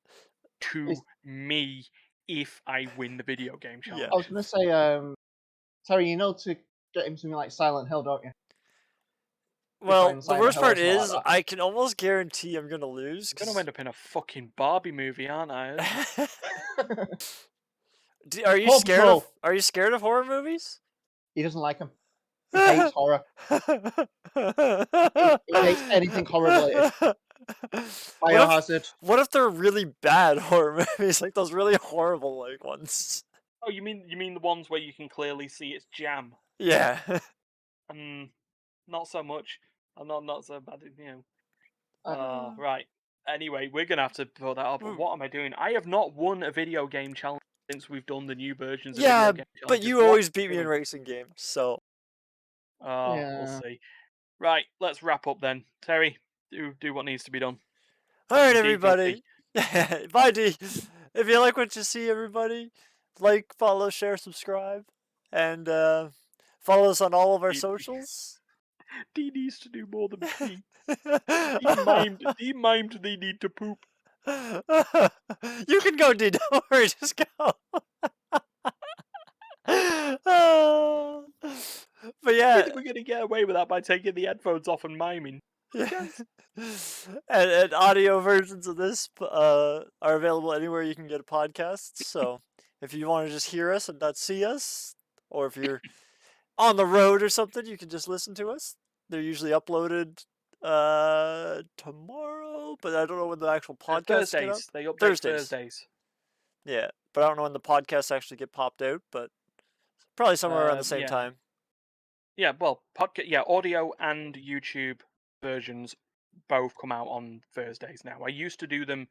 to Is- me if I win the video game challenge. Yeah. I was gonna say, Terry, you know to get him something like Silent Hill, don't you? Well, Find the Silent worst Hill or part something like is that. I can almost guarantee I'm gonna lose. I'm gonna end up in a fucking Barbie movie, aren't I? Are you Paw scared of? Patrol. Are you scared of horror movies? He doesn't like them. He hates horror. He hates anything horror related. Biohazard. What if they're really bad horror movies, like those really horrible like ones? Oh, you mean the ones where you can clearly see it's jam? Yeah. Not so much. I'm not so bad, you know. Uh, Right. Anyway, we're gonna have to put that up. But what am I doing? I have not won a video game challenge since we've done the new versions of Yeah, video game challenges. but you What always am I beat me in doing? racing games, so. We'll Yeah. see. Right, let's wrap up then. Terry, do what needs to be done. All right, D, everybody. Bye, D. If you like what you see, everybody, like, follow, share, subscribe, and follow us on all of our D- socials. D needs to do more than pee. D mimed they need to poop. You can go, D. Don't worry, just go. But yeah. I think we're gonna get away with that by taking the headphones off and miming. Chance. And audio versions of this are available anywhere you can get a podcast. So if you want to just hear us and not see us, or if you're on the road or something, you can just listen to us. They're usually uploaded tomorrow, but I don't know when the actual podcasts get up. Thursdays. They update Thursdays. Thursdays. Yeah, but I don't know when the podcasts actually get popped out, but probably somewhere around the same Yeah. time. Yeah, well, audio and YouTube versions both come out on Thursdays now. I used to do them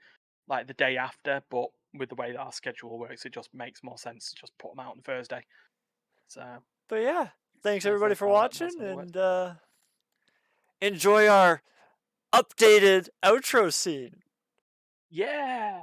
like the day after, but with the way that our schedule works, it just makes more sense to just put them out on Thursday. So, But yeah, thanks That's everybody for how that watching, works. and enjoy our updated outro scene. yeah.